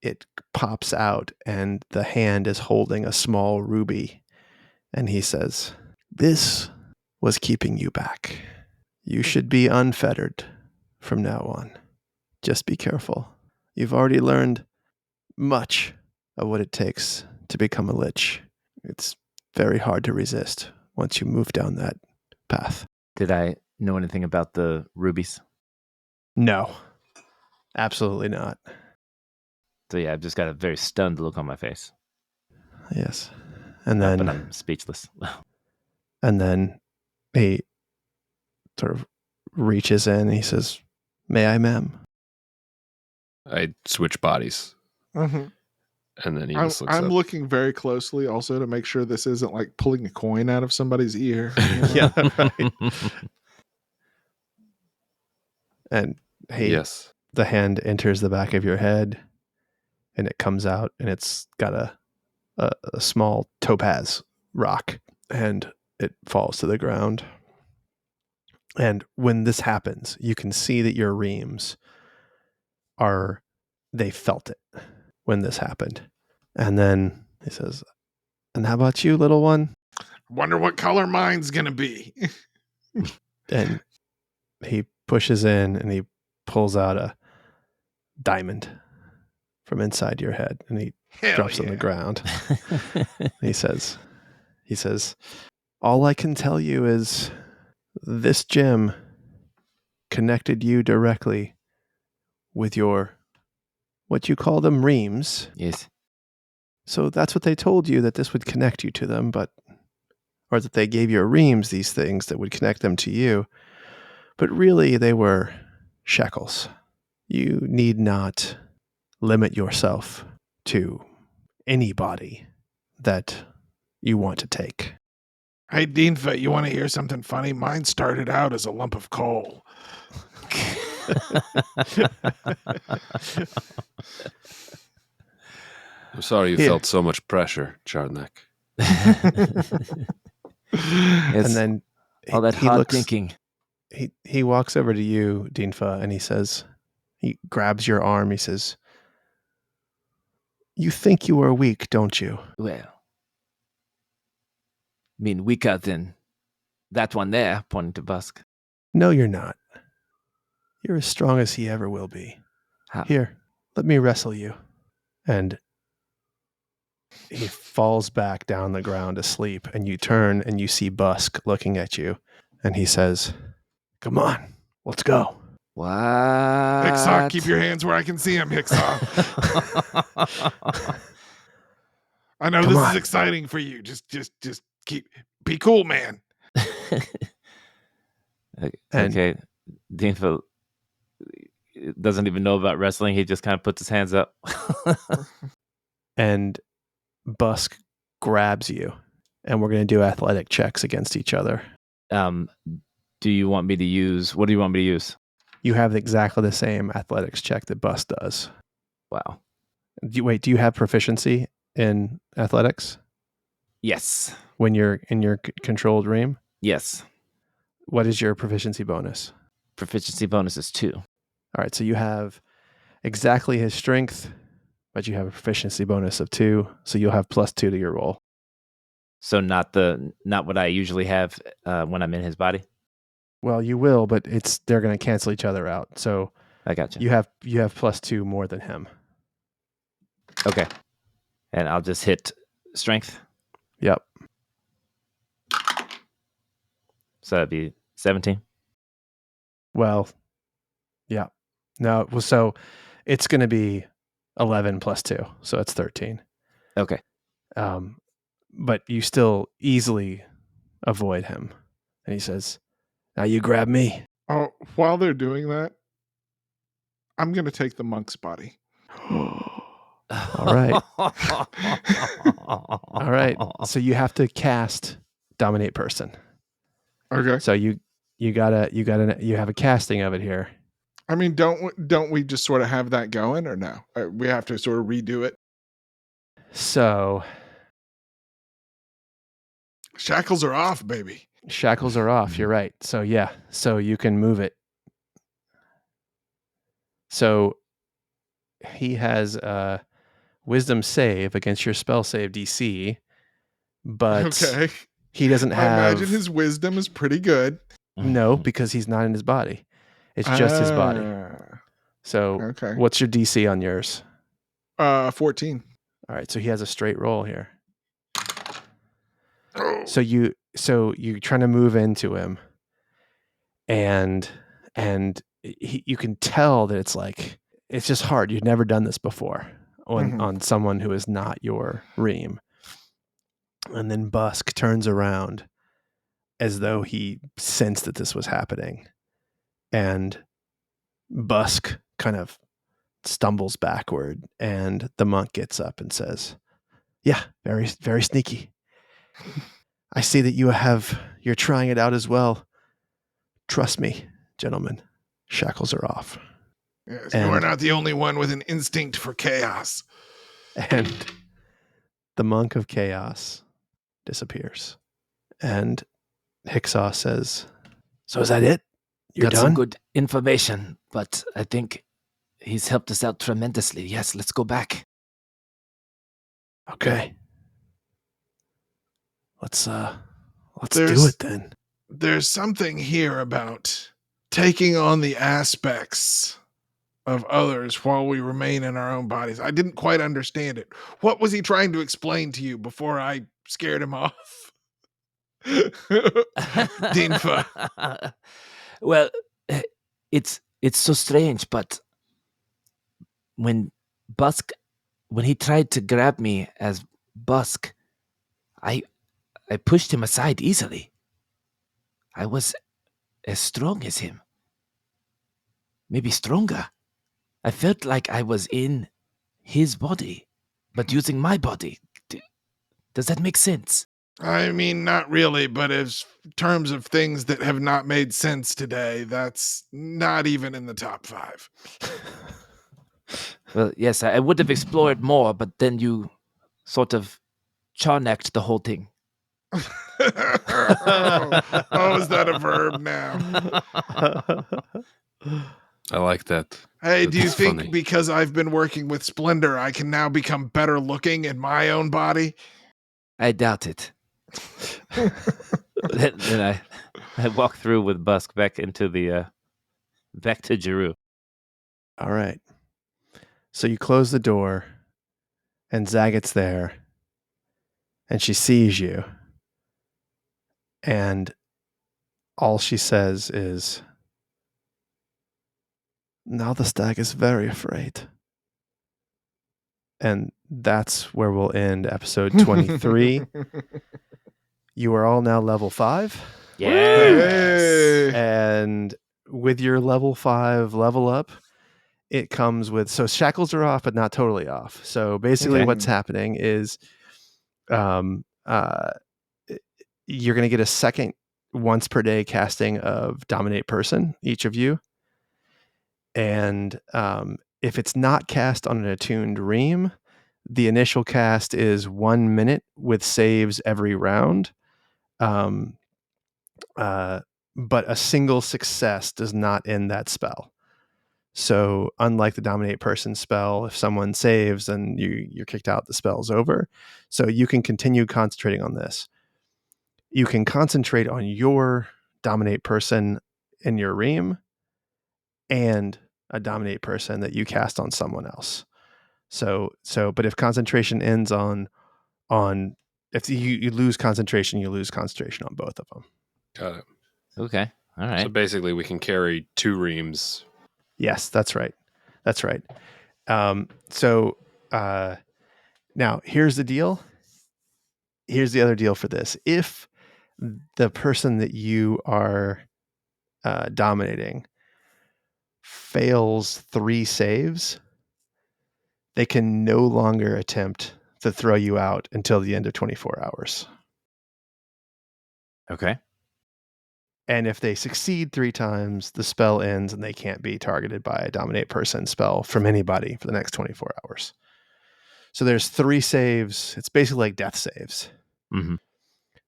it pops out, and the hand is holding a small ruby, and he says, "This was keeping you back. You should be unfettered from now on. Just be careful. You've already learned much of what it takes to become a lich. It's very hard to resist once you move down that path." Did I know anything about the rubies? No, absolutely not. So yeah, I've just got a very stunned look on my face. Yes. And then but I'm speechless. And then he sort of reaches in and he says, "May I, ma'am?" I switch bodies. Mm-hmm. And then he just looks I'm up. looking very closely also to make sure this isn't like pulling a coin out of somebody's ear. Yeah, right. And yes, the hand enters the back of your head, and it comes out, and it's got a small topaz rock, and it falls to the ground. And when this happens, you can see that your reams are they felt it when this happened. And then he says, "And how about you, little one?" Wonder what color mine's gonna be. And he pushes in and he pulls out a diamond from inside your head, and he Hell drops on yeah. the ground. He says, "All I can tell you is this gem connected you directly with your, what you call them, reams. Yes. So that's what they told you, that this would connect you to them, or that they gave your reams these things that would connect them to you. But really, they were shackles. You need not limit yourself to anybody that you want to take." Hey, Dinfa, you want to hear something funny? Mine started out as a lump of coal. I'm sorry you Here. felt so much pressure, Charnak. And then all that he hard looks, thinking. he walks over to you, Dinfa, and he grabs your arm. He says, "You think you are weak, don't you?" Well, I mean, weaker than that one there, pointing to Busk. "No, you're not. You're as strong as he ever will be. How? Here, let me wrestle you." And he falls back down the ground asleep, and you turn and you see Busk looking at you, and he says, "Come on, let's go." What? Hicksaw, keep your hands where I can see them, Hicksaw. I know Come this on. is exciting for you. Just be cool, man. Okay. Deanville doesn't even know about wrestling. He just kind of puts his hands up. And Busk grabs you, and we're going to do athletic checks against each other. Do you want me to use? What do you want me to use? You have exactly the same athletics check that Busk does. Wow. Do you have proficiency in athletics Yes. when you're in your controlled ream? Yes. What is your proficiency bonus? Proficiency bonus is 2. All right, so you have exactly his strength, but you have a proficiency bonus of 2, so you'll have +2 to your roll. So not what I usually have when I'm in his body. Well, you will, but they're going to cancel each other out. So I got you have +2 more than him. Okay. And I'll just hit strength. Yep. So that'd be 17. Well, yeah. No, so it's going to be 11 + 2, so it's 13. Okay. But you still easily avoid him. And he says, "Now you grab me." Oh, while they're doing that, I'm gonna take the monk's body. All right. All right. So you have to cast Dominate Person. Okay. So you have a casting of it here. I mean, don't we just sort of have that going, or no? We have to sort of redo it. So Shackles are off, baby. shackles are off. You're right. So yeah. So you can move it. So he has a wisdom save against your spell save DC, but Okay. he doesn't I have. imagine his wisdom is pretty good. No, because he's not in his body. It's just his body. So Okay. what's your DC on yours? 14. All right, so he has a straight roll here. Oh. So you're trying to move into him, and you can tell that it's just hard. You've never done this before on someone who is not your ream. And then Busk turns around as though he sensed that this was happening, and Busk kind of stumbles backward, and the monk gets up and says, "Yeah, very, very sneaky. I see that you're trying it out as well. Trust me, gentlemen, shackles are off." Yes, you are not the only one with an instinct for chaos. And the monk of chaos disappears. And Hicksaw says, "So is that it? You're Got done?" some good information, but I think He's helped us out tremendously. Yes, let's go back. Okay. Let's do There's- it then. There's something here about taking on the aspects of others while we remain in our own bodies. I didn't quite understand it. What was he trying to explain to you before I scared him off? Dinfa. Well, it's so strange, but when he tried to grab me as Busk, I pushed him aside easily. I was as strong as him. Maybe stronger. I felt like I was in his body, but using my body. Does that make sense? I mean, not really, but as terms of things that have not made sense today, that's not even in the top 5. Well, yes, I would have explored more, but then you sort of charnecked the whole thing. Oh, is that a verb now? I like that. Hey, do you That's think funny. because I've been working with Splendor, I can now become better looking in my own body? I doubt it. then I walk through with Busk back into the back to Jeru. All right. So you close the door, and Zagat's there, and she sees you, and all she says is, "Now the stag is very afraid." And that's where we'll end episode 23. You are all now level 5. Hey. And with your level 5 level up, it comes with, so shackles are off, but not totally off. So basically Okay. what's happening is you're going to get a second once per day casting of Dominate Person, each of you. And if it's not cast on an attuned ream, the initial cast is 1 minute with saves every round. But a single success does not end that spell. So unlike the Dominate Person spell, if someone saves and you're kicked out, the spell's over. So you can continue concentrating on this. You can concentrate on your Dominate Person in your ream and a Dominate Person that you cast on someone else. But if concentration ends on if you lose concentration, you lose concentration on both of them. Got it. Okay. All right. So basically, we can carry 2 reams. Yes, that's right. That's right. Now here's the deal. Here's the other deal for this. If the person that you are dominating fails 3 saves, they can no longer attempt to throw you out until the end of 24 hours. Okay. And if they succeed 3 times, the spell ends and they can't be targeted by a Dominate Person spell from anybody for the next 24 hours. So there's 3 saves. It's basically like death saves. Mm-hmm.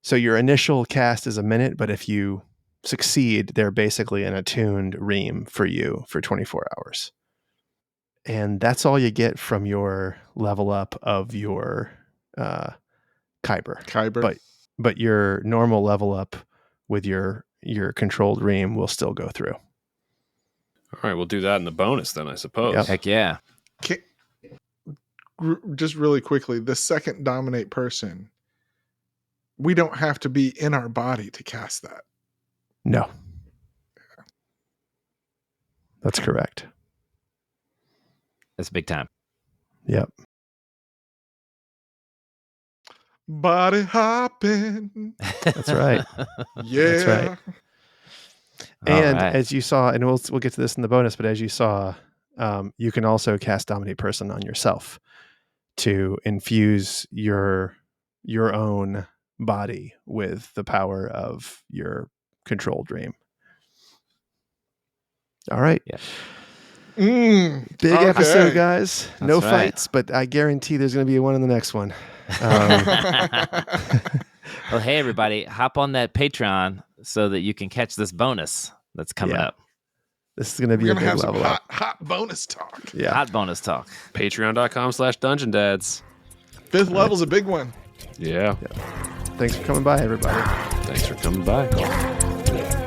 So your initial cast is a minute, but if you succeed, they're basically an attuned ream for you for 24 hours. And that's all you get from your level up of your Kyber. But your normal level up with your controlled ream will still go through. All right, we'll do that in the bonus then, I suppose. Yep. Heck yeah. Just really quickly, the second Dominate Person, we don't have to be in our body to cast that. No. That's correct. That's big time. Yep. Body hopping. That's right. Yeah. That's right. All And right. as you saw, and we'll get to this in the bonus, but as you saw, you can also cast Dominate Person on yourself to infuse your own body with the power of your controlled dream. All right. Yeah. Big Okay. episode, guys. No That's right. fights, but I guarantee there's going to be one in the next one. Well, hey, everybody, hop on that Patreon so that you can catch this bonus that's coming Yeah. up. This is going to be We're a gonna big have some level up. hot bonus talk. Yeah. Hot bonus talk. Patreon.com/Dungeon Dads. 5th level's a big one. Yeah. Thanks for coming by, everybody. Thanks for coming by. Yeah.